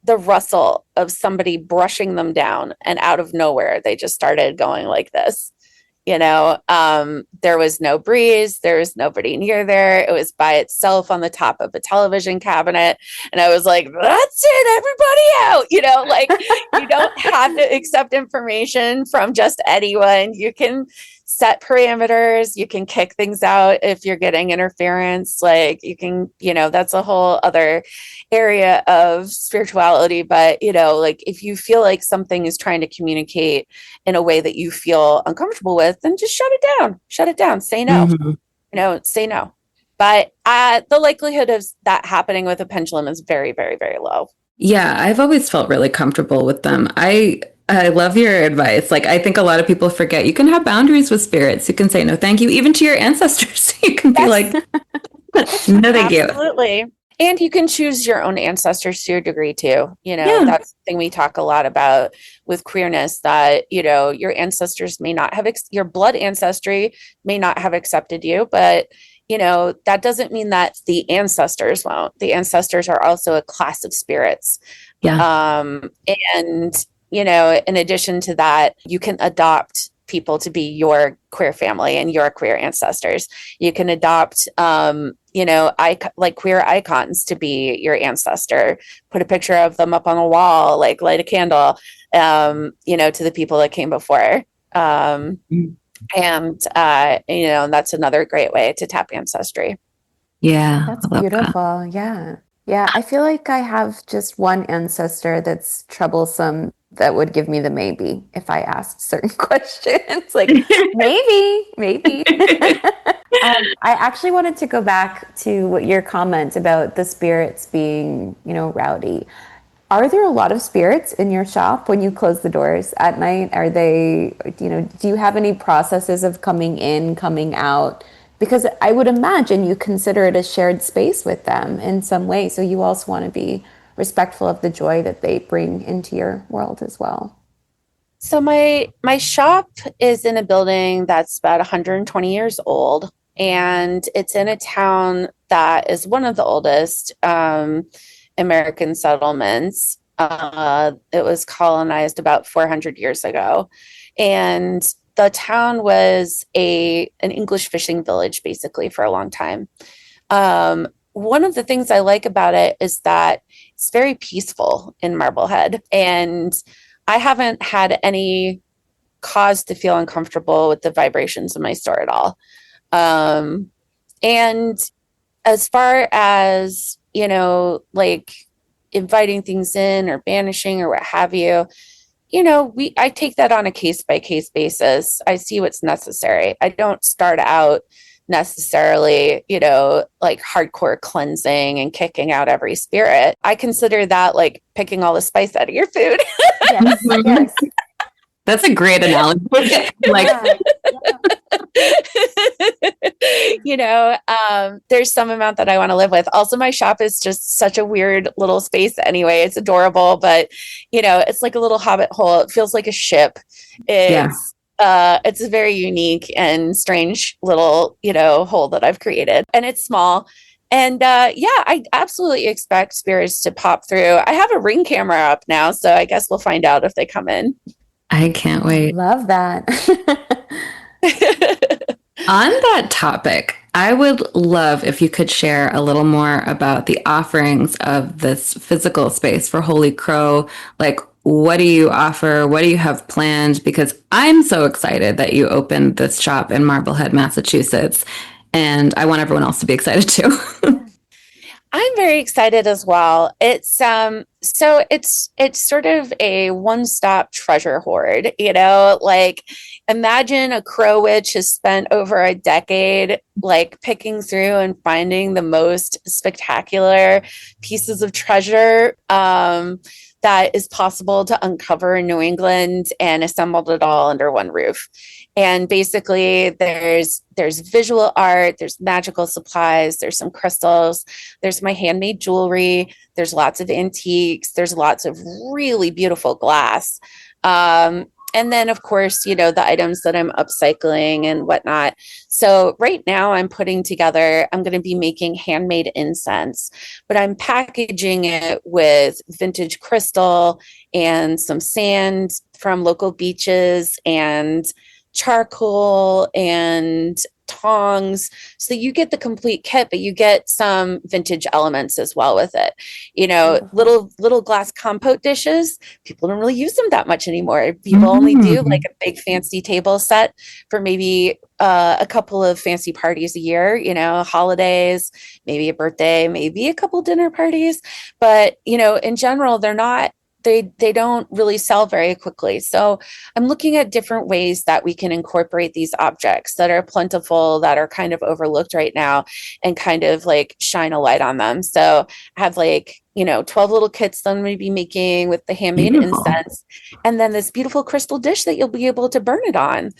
the rustle of somebody brushing them down, and out of nowhere they just started going like this. There was no breeze, there was nobody near there. It was by itself on the top of a television cabinet, and I was like, that's it, everybody out. You don't have to accept information from just anyone. You can set parameters, you can kick things out if you're getting interference. You can, that's a whole other area of spirituality. But if you feel like something is trying to communicate in a way that you feel uncomfortable with, then just shut it down, say no. Say no. But the likelihood of that happening with a pendulum is very, very, very low.
Yeah, I've always felt really comfortable with them. I love your advice. I think a lot of people forget you can have boundaries with spirits. You can say no thank you, even to your ancestors. You can be like, no thank you.
Absolutely. And you can choose your own ancestors to a degree too. That's something we talk a lot about with queerness, that, your ancestors may not have, your blood ancestry may not have accepted you, but that doesn't mean that the ancestors won't. The ancestors are also a class of spirits.
Yeah.
And in addition to that, you can adopt people to be your queer family and your queer ancestors. You can adopt, queer icons to be your ancestor. Put a picture of them up on a wall, light a candle, to the people that came before. And that's another great way to tap ancestry.
Yeah.
That's beautiful. Yeah. Yeah. I feel like I have just one ancestor that's troublesome that would give me the maybe if I asked certain questions. Maybe. I actually wanted to go back to what your comment about the spirits being, rowdy. Are there a lot of spirits in your shop when you close the doors at night? Are they, do you have any processes of coming in, coming out? Because I would imagine you consider it a shared space with them in some way. So you also want to be respectful of the joy that they bring into your world as well.
So my shop is in a building that's about 120 years old, and it's in a town that is one of the oldest American settlements. It was colonized about 400 years ago, and the town was an English fishing village basically for a long time. One of the things I like about it is that it's very peaceful in Marblehead, and I haven't had any cause to feel uncomfortable with the vibrations in my store at all. And as far as, inviting things in or banishing or what have you, I take that on a case-by-case basis. I see what's necessary. I don't start out necessarily, hardcore cleansing and kicking out every spirit. I consider that like picking all the spice out of your food.
Yes.
That's a great analogy.
There's some amount that I want to live with. Also, my shop is just such a weird little space anyway. It's adorable, but it's like a little hobbit hole. It feels like a ship. It's a very unique and strange little, hole that I've created, and it's small. And I absolutely expect spirits to pop through. I have a Ring camera up now, so I guess we'll find out if they come in.
I can't wait.
Love that.
On that topic, I would love if you could share a little more about the offerings of this physical space for Holy Crow. What do you offer? What do you have planned? Because I'm so excited that you opened this shop in Marblehead, Massachusetts, and I want everyone else to be excited too.
I'm very excited as well. It's it's sort of a one-stop treasure hoard, imagine a crow witch has spent over a decade picking through and finding the most spectacular pieces of treasure. that is possible to uncover in New England and assembled it all under one roof. And basically there's visual art, there's magical supplies, there's some crystals, there's my handmade jewelry, there's lots of antiques, there's lots of really beautiful glass. And then, of course, you know, the items that I'm upcycling and whatnot. So right now I'm going to be making handmade incense, but I'm packaging it with vintage crystal and some sand from local beaches and charcoal and tongs. So you get the complete kit, but you get some vintage elements as well with it. You know, little glass compote dishes. People don't really use them that much anymore. People only do like a big fancy table set for maybe a couple of fancy parties a year, you know, holidays, maybe a birthday, maybe a couple dinner parties. But, you know, in general, they don't really sell very quickly. So I'm looking at different ways that we can incorporate these objects that are plentiful, that are kind of overlooked right now, and kind of like shine a light on them. So I have like, you know, 12 little kits that I'm going to be making with the handmade incense, and then this beautiful crystal dish that you'll be able to burn it on.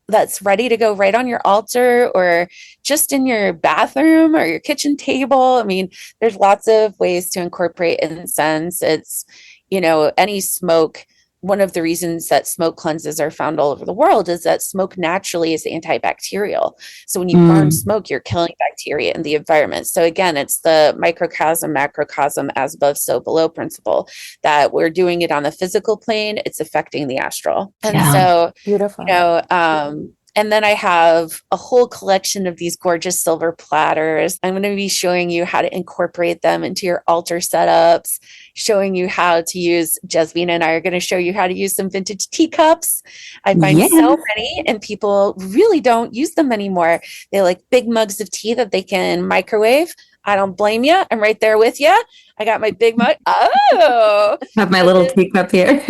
That's ready to go right on your altar or just in your bathroom or your kitchen table. I mean, there's lots of ways to incorporate incense. It's, you know, any smoke. One of the reasons that smoke cleanses are found all over the world is that smoke naturally is antibacterial. So when you burn smoke, you're killing bacteria in the environment. So again, it's the microcosm, macrocosm, as above, so below principle, that we're doing it on the physical plane. It's affecting the astral. And so,
beautiful.
You know, and then I have a whole collection of these gorgeous silver platters. I'm going to be showing you how to incorporate them into your altar setups, showing you how to use, Jezmina and I are going to show you how to use some vintage teacups. I find so many, and people really don't use them anymore. They like big mugs of tea that they can microwave. I don't blame you. I'm right there with you. I got my big mug. Oh,
Have my little teacup here.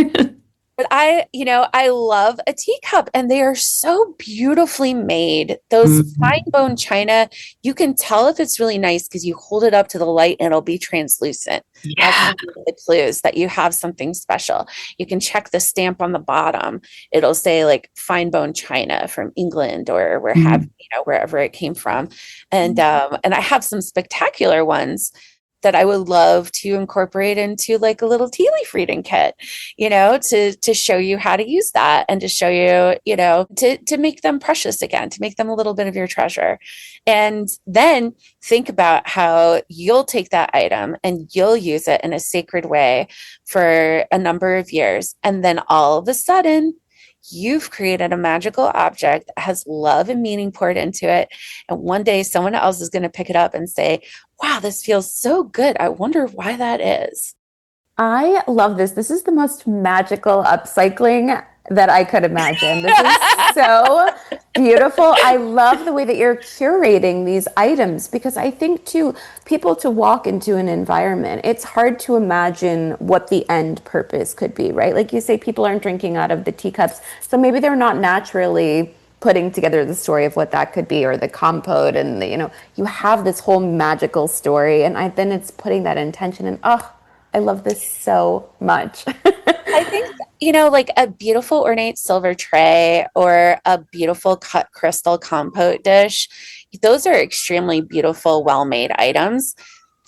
But I love a teacup, and they are so beautifully made. Those fine bone china, you can tell if it's really nice because you hold it up to the light and it'll be translucent. That's one of the clues that you have something special. You can check the stamp on the bottom. It'll say like fine bone china from England or wherever it came from. And I have some spectacular ones that I would love to incorporate into like a little Thiele Frieden kit, you know, to show you how to use that and to show you, you know, to make them precious again, to make them a little bit of your treasure. And then think about how you'll take that item and you'll use it in a sacred way for a number of years. And then all of a sudden, you've created a magical object that has love and meaning poured into it. And one day someone else is going to pick it up and say, wow, this feels so good. I wonder why that is.
I love this. This is the most magical upcycling that I could imagine. This is so beautiful. I love the way that you're curating these items, because I think too, people to walk into an environment, it's hard to imagine what the end purpose could be, right? Like you say, people aren't drinking out of the teacups, so maybe they're not naturally putting together the story of what that could be, or the compote, and the, you know, you have this whole magical story, and then it's putting that intention in. Oh, I love this so much.
I think, you know, like a beautiful ornate silver tray or a beautiful cut crystal compote dish, those are extremely beautiful, well-made items,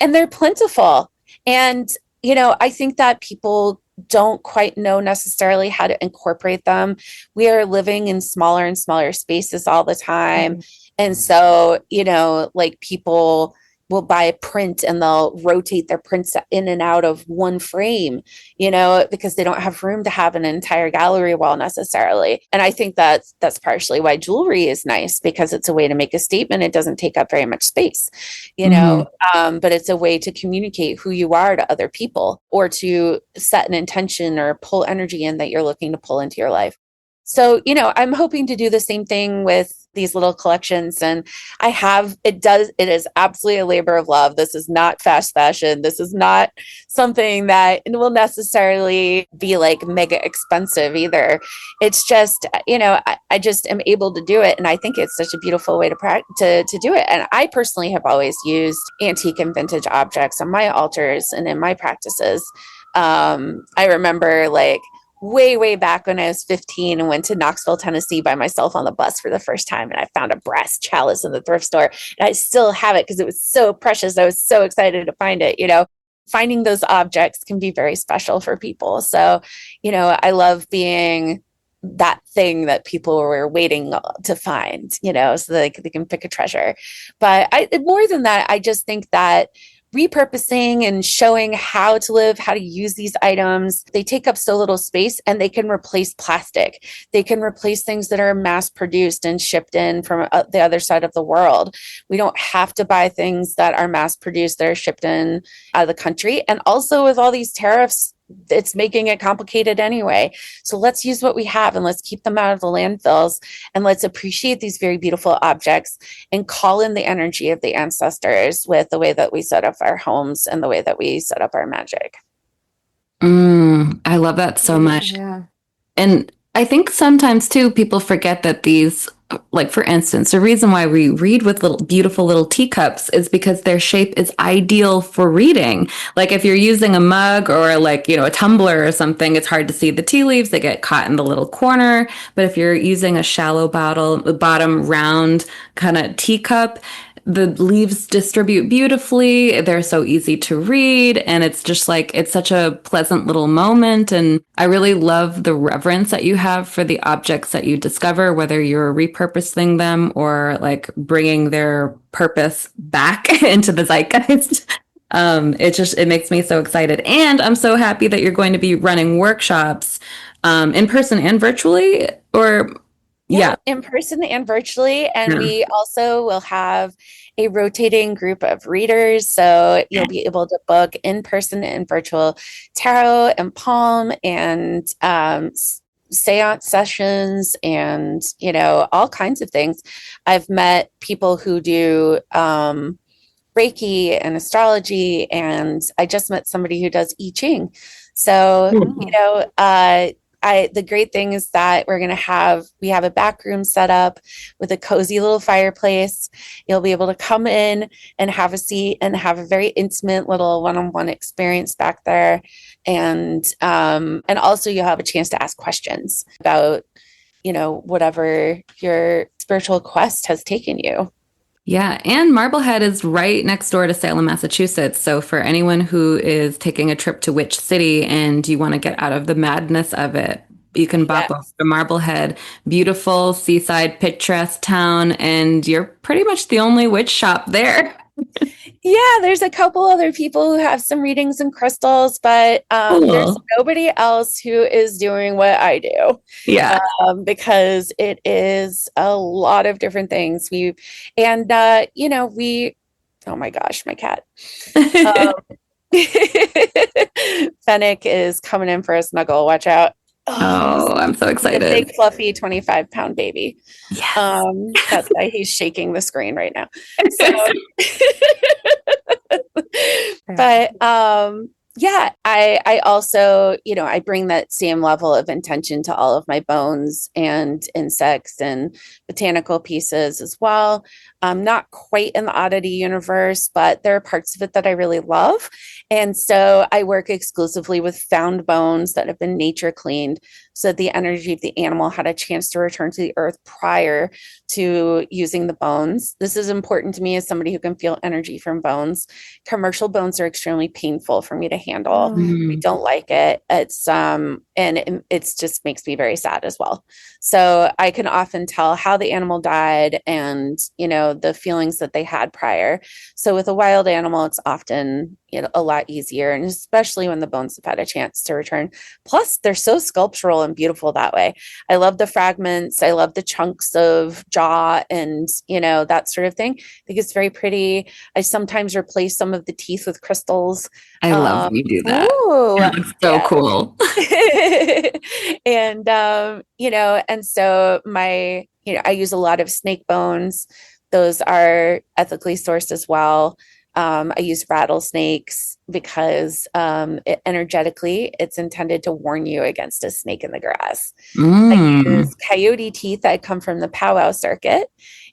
and they're plentiful. And, you know, I think that people don't quite know necessarily how to incorporate them. We are living in smaller and smaller spaces all the time. And so, you know, like people will buy a print and they'll rotate their prints in and out of one frame, you know, because they don't have room to have an entire gallery wall necessarily. And I think that's partially why jewelry is nice, because it's a way to make a statement. It doesn't take up very much space, you know, but it's a way to communicate who you are to other people, or to set an intention or pull energy in that you're looking to pull into your life. So, you know, I'm hoping to do the same thing with these little collections. And it is absolutely a labor of love. This is not fast fashion. This is not something that will necessarily be like mega expensive either. It's just, you know, I just am able to do it. And I think it's such a beautiful way to do it. And I personally have always used antique and vintage objects on my altars and in my practices. I remember like way back when I was 15 and went to Knoxville, Tennessee by myself on the bus for the first time. And I found a brass chalice in the thrift store. And I still have it because it was so precious. I was so excited to find it. Finding those objects can be very special for people. So, I love being that thing that people were waiting to find, so they can pick a treasure. But more than that, I just think that repurposing and showing how to live, how to use these items, they take up so little space, and they can replace plastic. They can replace things that are mass produced and shipped in from the other side of the world. We don't have to buy things that are mass produced, that are shipped in out of the country. And also with all these tariffs, it's making it complicated anyway. So let's use what we have, and let's keep them out of the landfills, and let's appreciate these very beautiful objects and call in the energy of the ancestors with the way that we set up our homes and the way that we set up our magic.
I love that so much.
Yeah.
And I think sometimes too, people forget that these, like for instance, the reason why we read with beautiful little teacups is because their shape is ideal for reading. Like if you're using a mug or like, a tumbler or something, it's hard to see the tea leaves. They get caught in the little corner. But if you're using a shallow bottom round kind of teacup, the leaves distribute beautifully. They're so easy to read. And it's just like, it's such a pleasant little moment. And I really love the reverence that you have for the objects that you discover, whether you're repurposing them or like bringing their purpose back into the zeitgeist. It makes me so excited. And I'm so happy that you're going to be running workshops in person and virtually, or yeah,
in person and virtually. And we also will have a rotating group of readers. So you'll be able to book in person and virtual tarot and palm and seance sessions and, all kinds of things. I've met people who do Reiki and astrology, and I just met somebody who does I Ching. So, the great thing is that we have a back room set up with a cozy little fireplace. You'll be able to come in and have a seat and have a very intimate little one-on-one experience back there. And also you'll have a chance to ask questions about, whatever your spiritual quest has taken you.
Yeah, and Marblehead is right next door to Salem, Massachusetts. So for anyone who is taking a trip to Witch City and you want to get out of the madness of it, you can bop off to Marblehead, beautiful seaside picturesque town, and you're pretty much the only witch shop there.
Yeah, there's a couple other people who have some readings and crystals, but there's nobody else who is doing what I do.
Yeah,
because it is a lot of different things. Oh my gosh, my cat. Fennec is coming in for a snuggle. Watch out.
Oh, I'm so excited.
A big, fluffy 25-pound baby.
Yes.
That's why he's shaking the screen right now. So, but I also, I bring that same level of intention to all of my bones and insects and botanical pieces as well. Not quite in the oddity universe, but there are parts of it that I really love. And so I work exclusively with found bones that have been nature cleaned, so that the energy of the animal had a chance to return to the earth prior to using the bones. This is important to me as somebody who can feel energy from bones. Commercial bones are extremely painful for me to handle. I don't like it. It's just makes me very sad as well. So I can often tell how the animal died and, the feelings that they had prior. So with a wild animal, it's often, a lot easier, and especially when the bones have had a chance to return. Plus, they're so sculptural and beautiful that way. I love the fragments. I love the chunks of jaw and, that sort of thing. I think it's very pretty. I sometimes replace some of the teeth with crystals.
I love when you do that. That looks so cool.
And, and so I use a lot of snake bones. Those are ethically sourced as well. I use rattlesnakes because energetically it's intended to warn you against a snake in the grass. I use coyote teeth that come from the powwow circuit,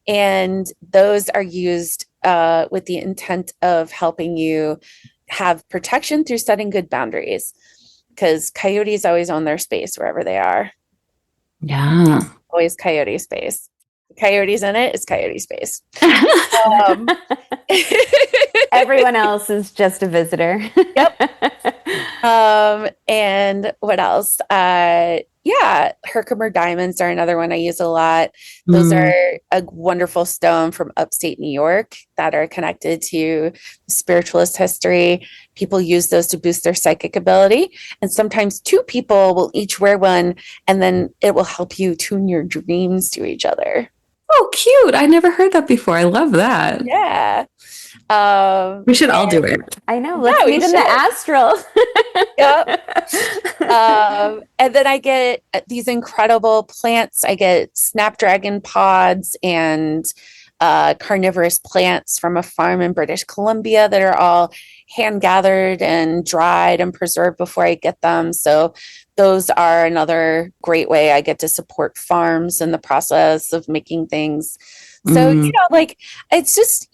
and those are used with the intent of helping you have protection through setting good boundaries, because coyotes always own their space wherever they are.
Yeah.
Always coyote space. Coyotes in it, it's coyote space.
Everyone else is just a visitor.
Yep. And what else? Yeah, Herkimer diamonds are another one I use a lot. Those are a wonderful stone from upstate New York that are connected to spiritualist history. People use those to boost their psychic ability. And sometimes two people will each wear one, and then it will help you tune your dreams to each other.
Oh, cute. I never heard that before. I love that.
Yeah.
We should all do it.
I know. Let's meet in the astral.
Yep. And then I get these incredible plants. I get snapdragon pods and carnivorous plants from a farm in British Columbia that are all hand gathered and dried and preserved before I get them. So those are another great way I get to support farms in the process of making things. So, like, it's just,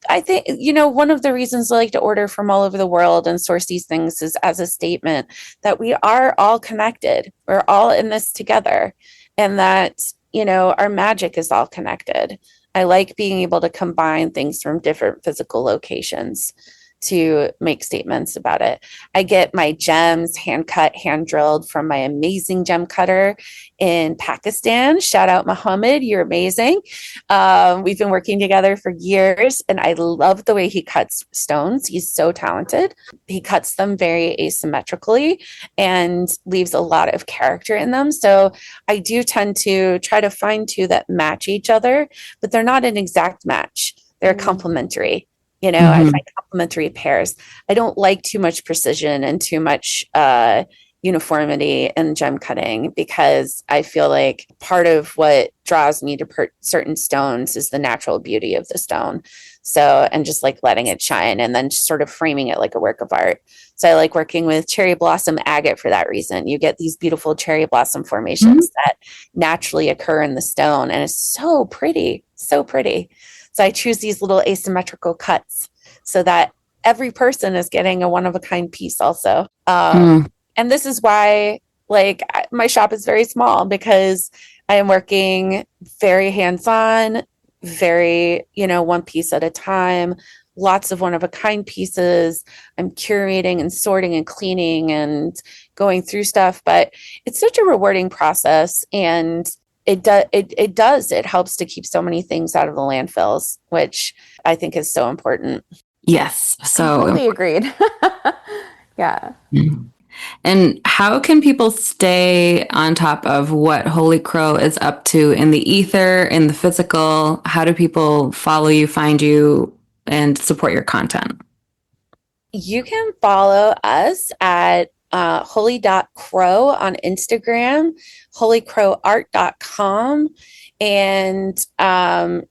I think, one of the reasons I like to order from all over the world and source these things is as a statement that we are all connected. We're all in this together, and that, our magic is all connected. I like being able to combine things from different physical locations to make statements about it. I get my gems hand cut, hand drilled from my amazing gem cutter in Pakistan. Shout out Muhammad, you're amazing. We've been working together for years, and I love the way he cuts stones. He's so talented. He cuts them very asymmetrically and leaves a lot of character in them. So I do tend to try to find two that match each other, but they're not an exact match. They're complementary. I find complementary pairs. I don't like too much precision and too much uniformity in gem cutting, because I feel like part of what draws me to certain stones is the natural beauty of the stone. So, and just like letting it shine and then just sort of framing it like a work of art. So I like working with cherry blossom agate for that reason. You get these beautiful cherry blossom formations that naturally occur in the stone, and it's so pretty, so pretty. So I choose these little asymmetrical cuts so that every person is getting a one-of-a-kind piece also. And this is why, my shop is very small, because I am working very hands-on, very, one piece at a time, lots of one-of-a-kind pieces. I'm curating and sorting and cleaning and going through stuff, but it's such a rewarding process, and it helps to keep so many things out of the landfills, which I think is so important.
Yes. So
Totally agreed. Yeah.
And how can people stay on top of what Holy Crow is up to in the ether, in the physical? How do people follow you, find you, and support your content?
You can follow us at holy.crow on Instagram, holycrowart.com. And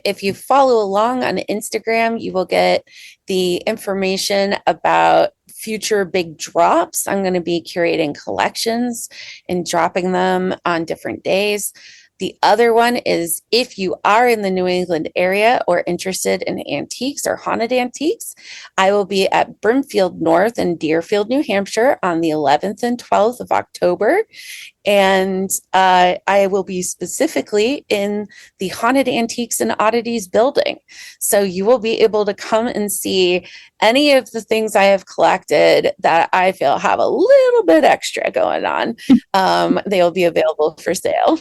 if you follow along on Instagram, you will get the information about future big drops. I'm going to be curating collections and dropping them on different days. The other one is, if you are in the New England area or interested in antiques or haunted antiques, I will be at Brimfield North in Deerfield, New Hampshire on the 11th and 12th of October. And I will be specifically in the Haunted Antiques and Oddities building. So you will be able to come and see any of the things I have collected that I feel have a little bit extra going on. They will be available for sale.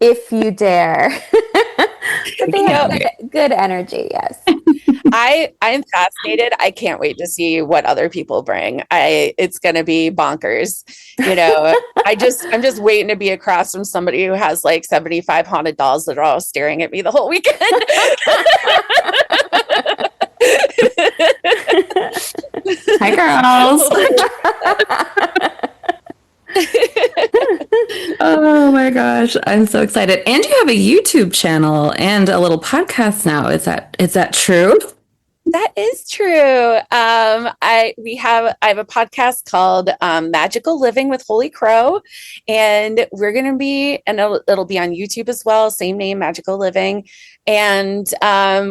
If you dare. But they have good energy, yes.
I'm fascinated. I can't wait to see what other people bring. It's going to be bonkers. I'm just waiting to be across from somebody who has like 75 haunted dolls that are all staring at me the whole weekend.
Hi, girls. Oh my gosh, I'm so excited. And you have a YouTube channel and a little podcast now. Is that true?
That is true. I have a podcast called Magical Living with Holy Crow, and we're going to be, and it'll be on YouTube as well. Same name, Magical Living. And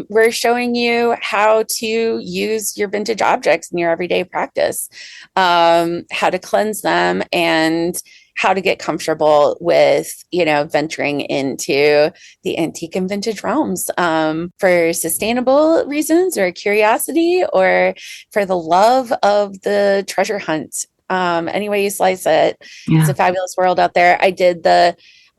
we're showing you how to use your vintage objects in your everyday practice, how to cleanse them, and how to get comfortable with, venturing into the antique and vintage realms for sustainable reasons or curiosity or for the love of the treasure hunt. Any way you slice it, It's a fabulous world out there.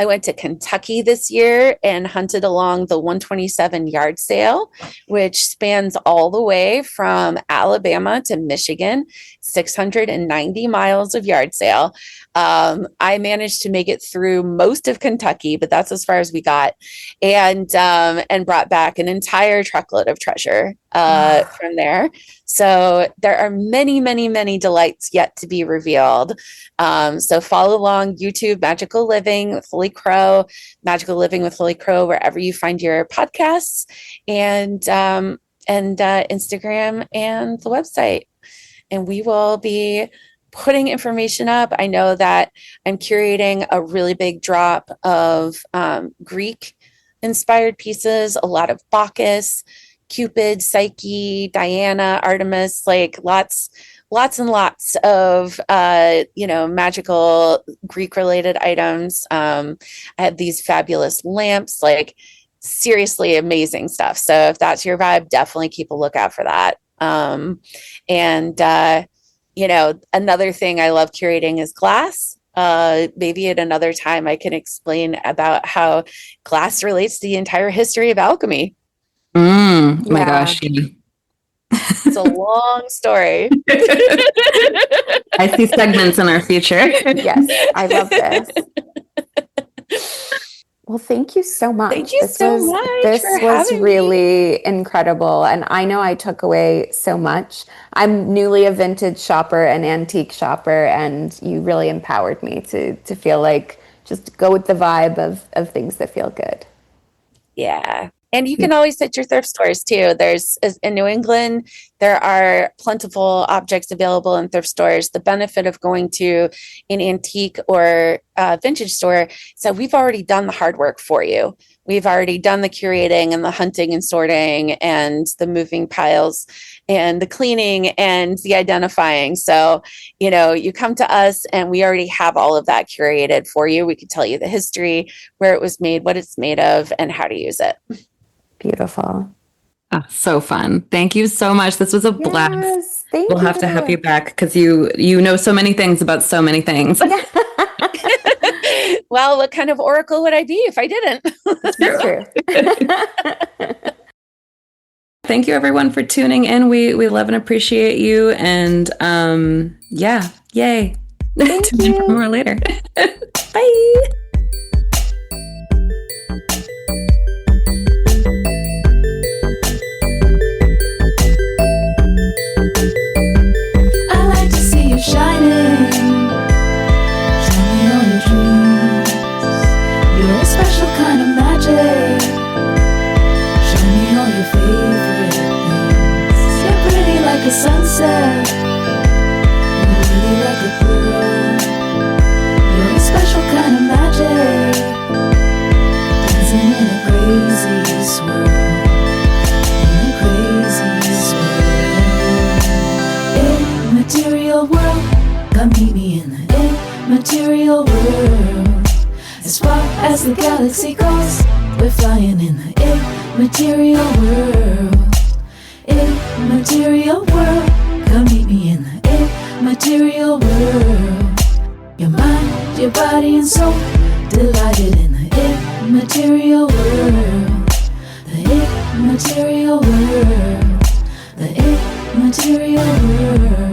I went to Kentucky this year and hunted along the 127 yard sale, which spans all the way from Alabama to Michigan, 690 miles of yard sale. I managed to make it through most of Kentucky, but that's as far as we got, and brought back an entire truckload of treasure from there. So there are many, many, many delights yet to be revealed. So follow along YouTube, Magical Living with Holy Crow, Magical Living with Holy Crow, wherever you find your podcasts, and Instagram and the website. And we will be putting information up. I know that I'm curating a really big drop of Greek inspired pieces, a lot of Bacchus, Cupid, Psyche, Diana, Artemis, like lots and lots of, magical Greek related items. I have these fabulous lamps, like seriously amazing stuff. So if that's your vibe, definitely keep a lookout for that. Another thing I love curating is glass. Maybe at another time I can explain about how glass relates to the entire history of alchemy.
My gosh.
It's a long story.
I see segments in our future.
Yes, I love this. Well, thank you so much.
Thank you so much.
This was really incredible. And I know I took away so much. I'm newly a vintage shopper and antique shopper, and you really empowered me to feel like just go with the vibe of things that feel good.
Yeah. And you can always hit your thrift stores too. There's in New England, there are plentiful objects available in thrift stores. The benefit of going to an antique or vintage store is that we've already done the hard work for you. We've already done the curating and the hunting and sorting and the moving piles and the cleaning and the identifying. So, you come to us and we already have all of that curated for you. We could tell you the history, where it was made, what it's made of, and how to use it.
Beautiful.
Oh, so fun. Thank you so much. This was a blast.
Yes, thank
We'll have to have you back because you know so many things about so many things.
Well, what kind of oracle would I be if I didn't?
That's true.
Thank you everyone for tuning in. We love and appreciate you. And yay. Tune in for more later. Bye.
Shining on your dreams. You're a special kind of magic. Shining on your favorite things. You're pretty like a sunset. You're really like a pearl. You're a special kind of magic. Dancing in a crazy swirl. In a crazy swirl. Immaterial world. Come meet me in the immaterial world. As far as the galaxy goes, we're flying in the immaterial world. Immaterial world. Come meet me in the immaterial world. Your mind, your body and soul, delighted in the immaterial world. The immaterial world. The immaterial world.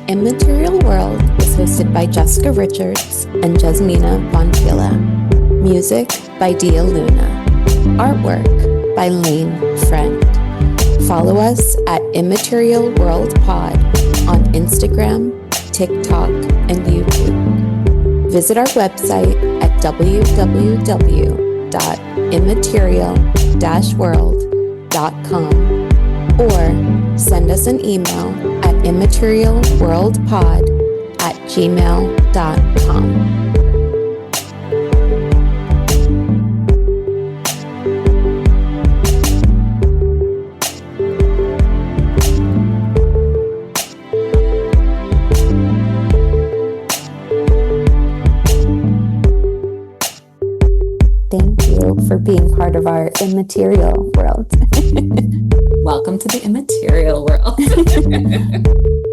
Immaterial World is hosted by Jessica Richards and Jezmina von Thiele. Music by Dia Luna. Artwork by Lane Friend. Follow us at Immaterial World Pod on Instagram, TikTok, and YouTube. Visit our website at www.immaterial-world.com or send us an email at immaterialworldpod@gmail.com.
immaterial world.
Welcome to the immaterial world.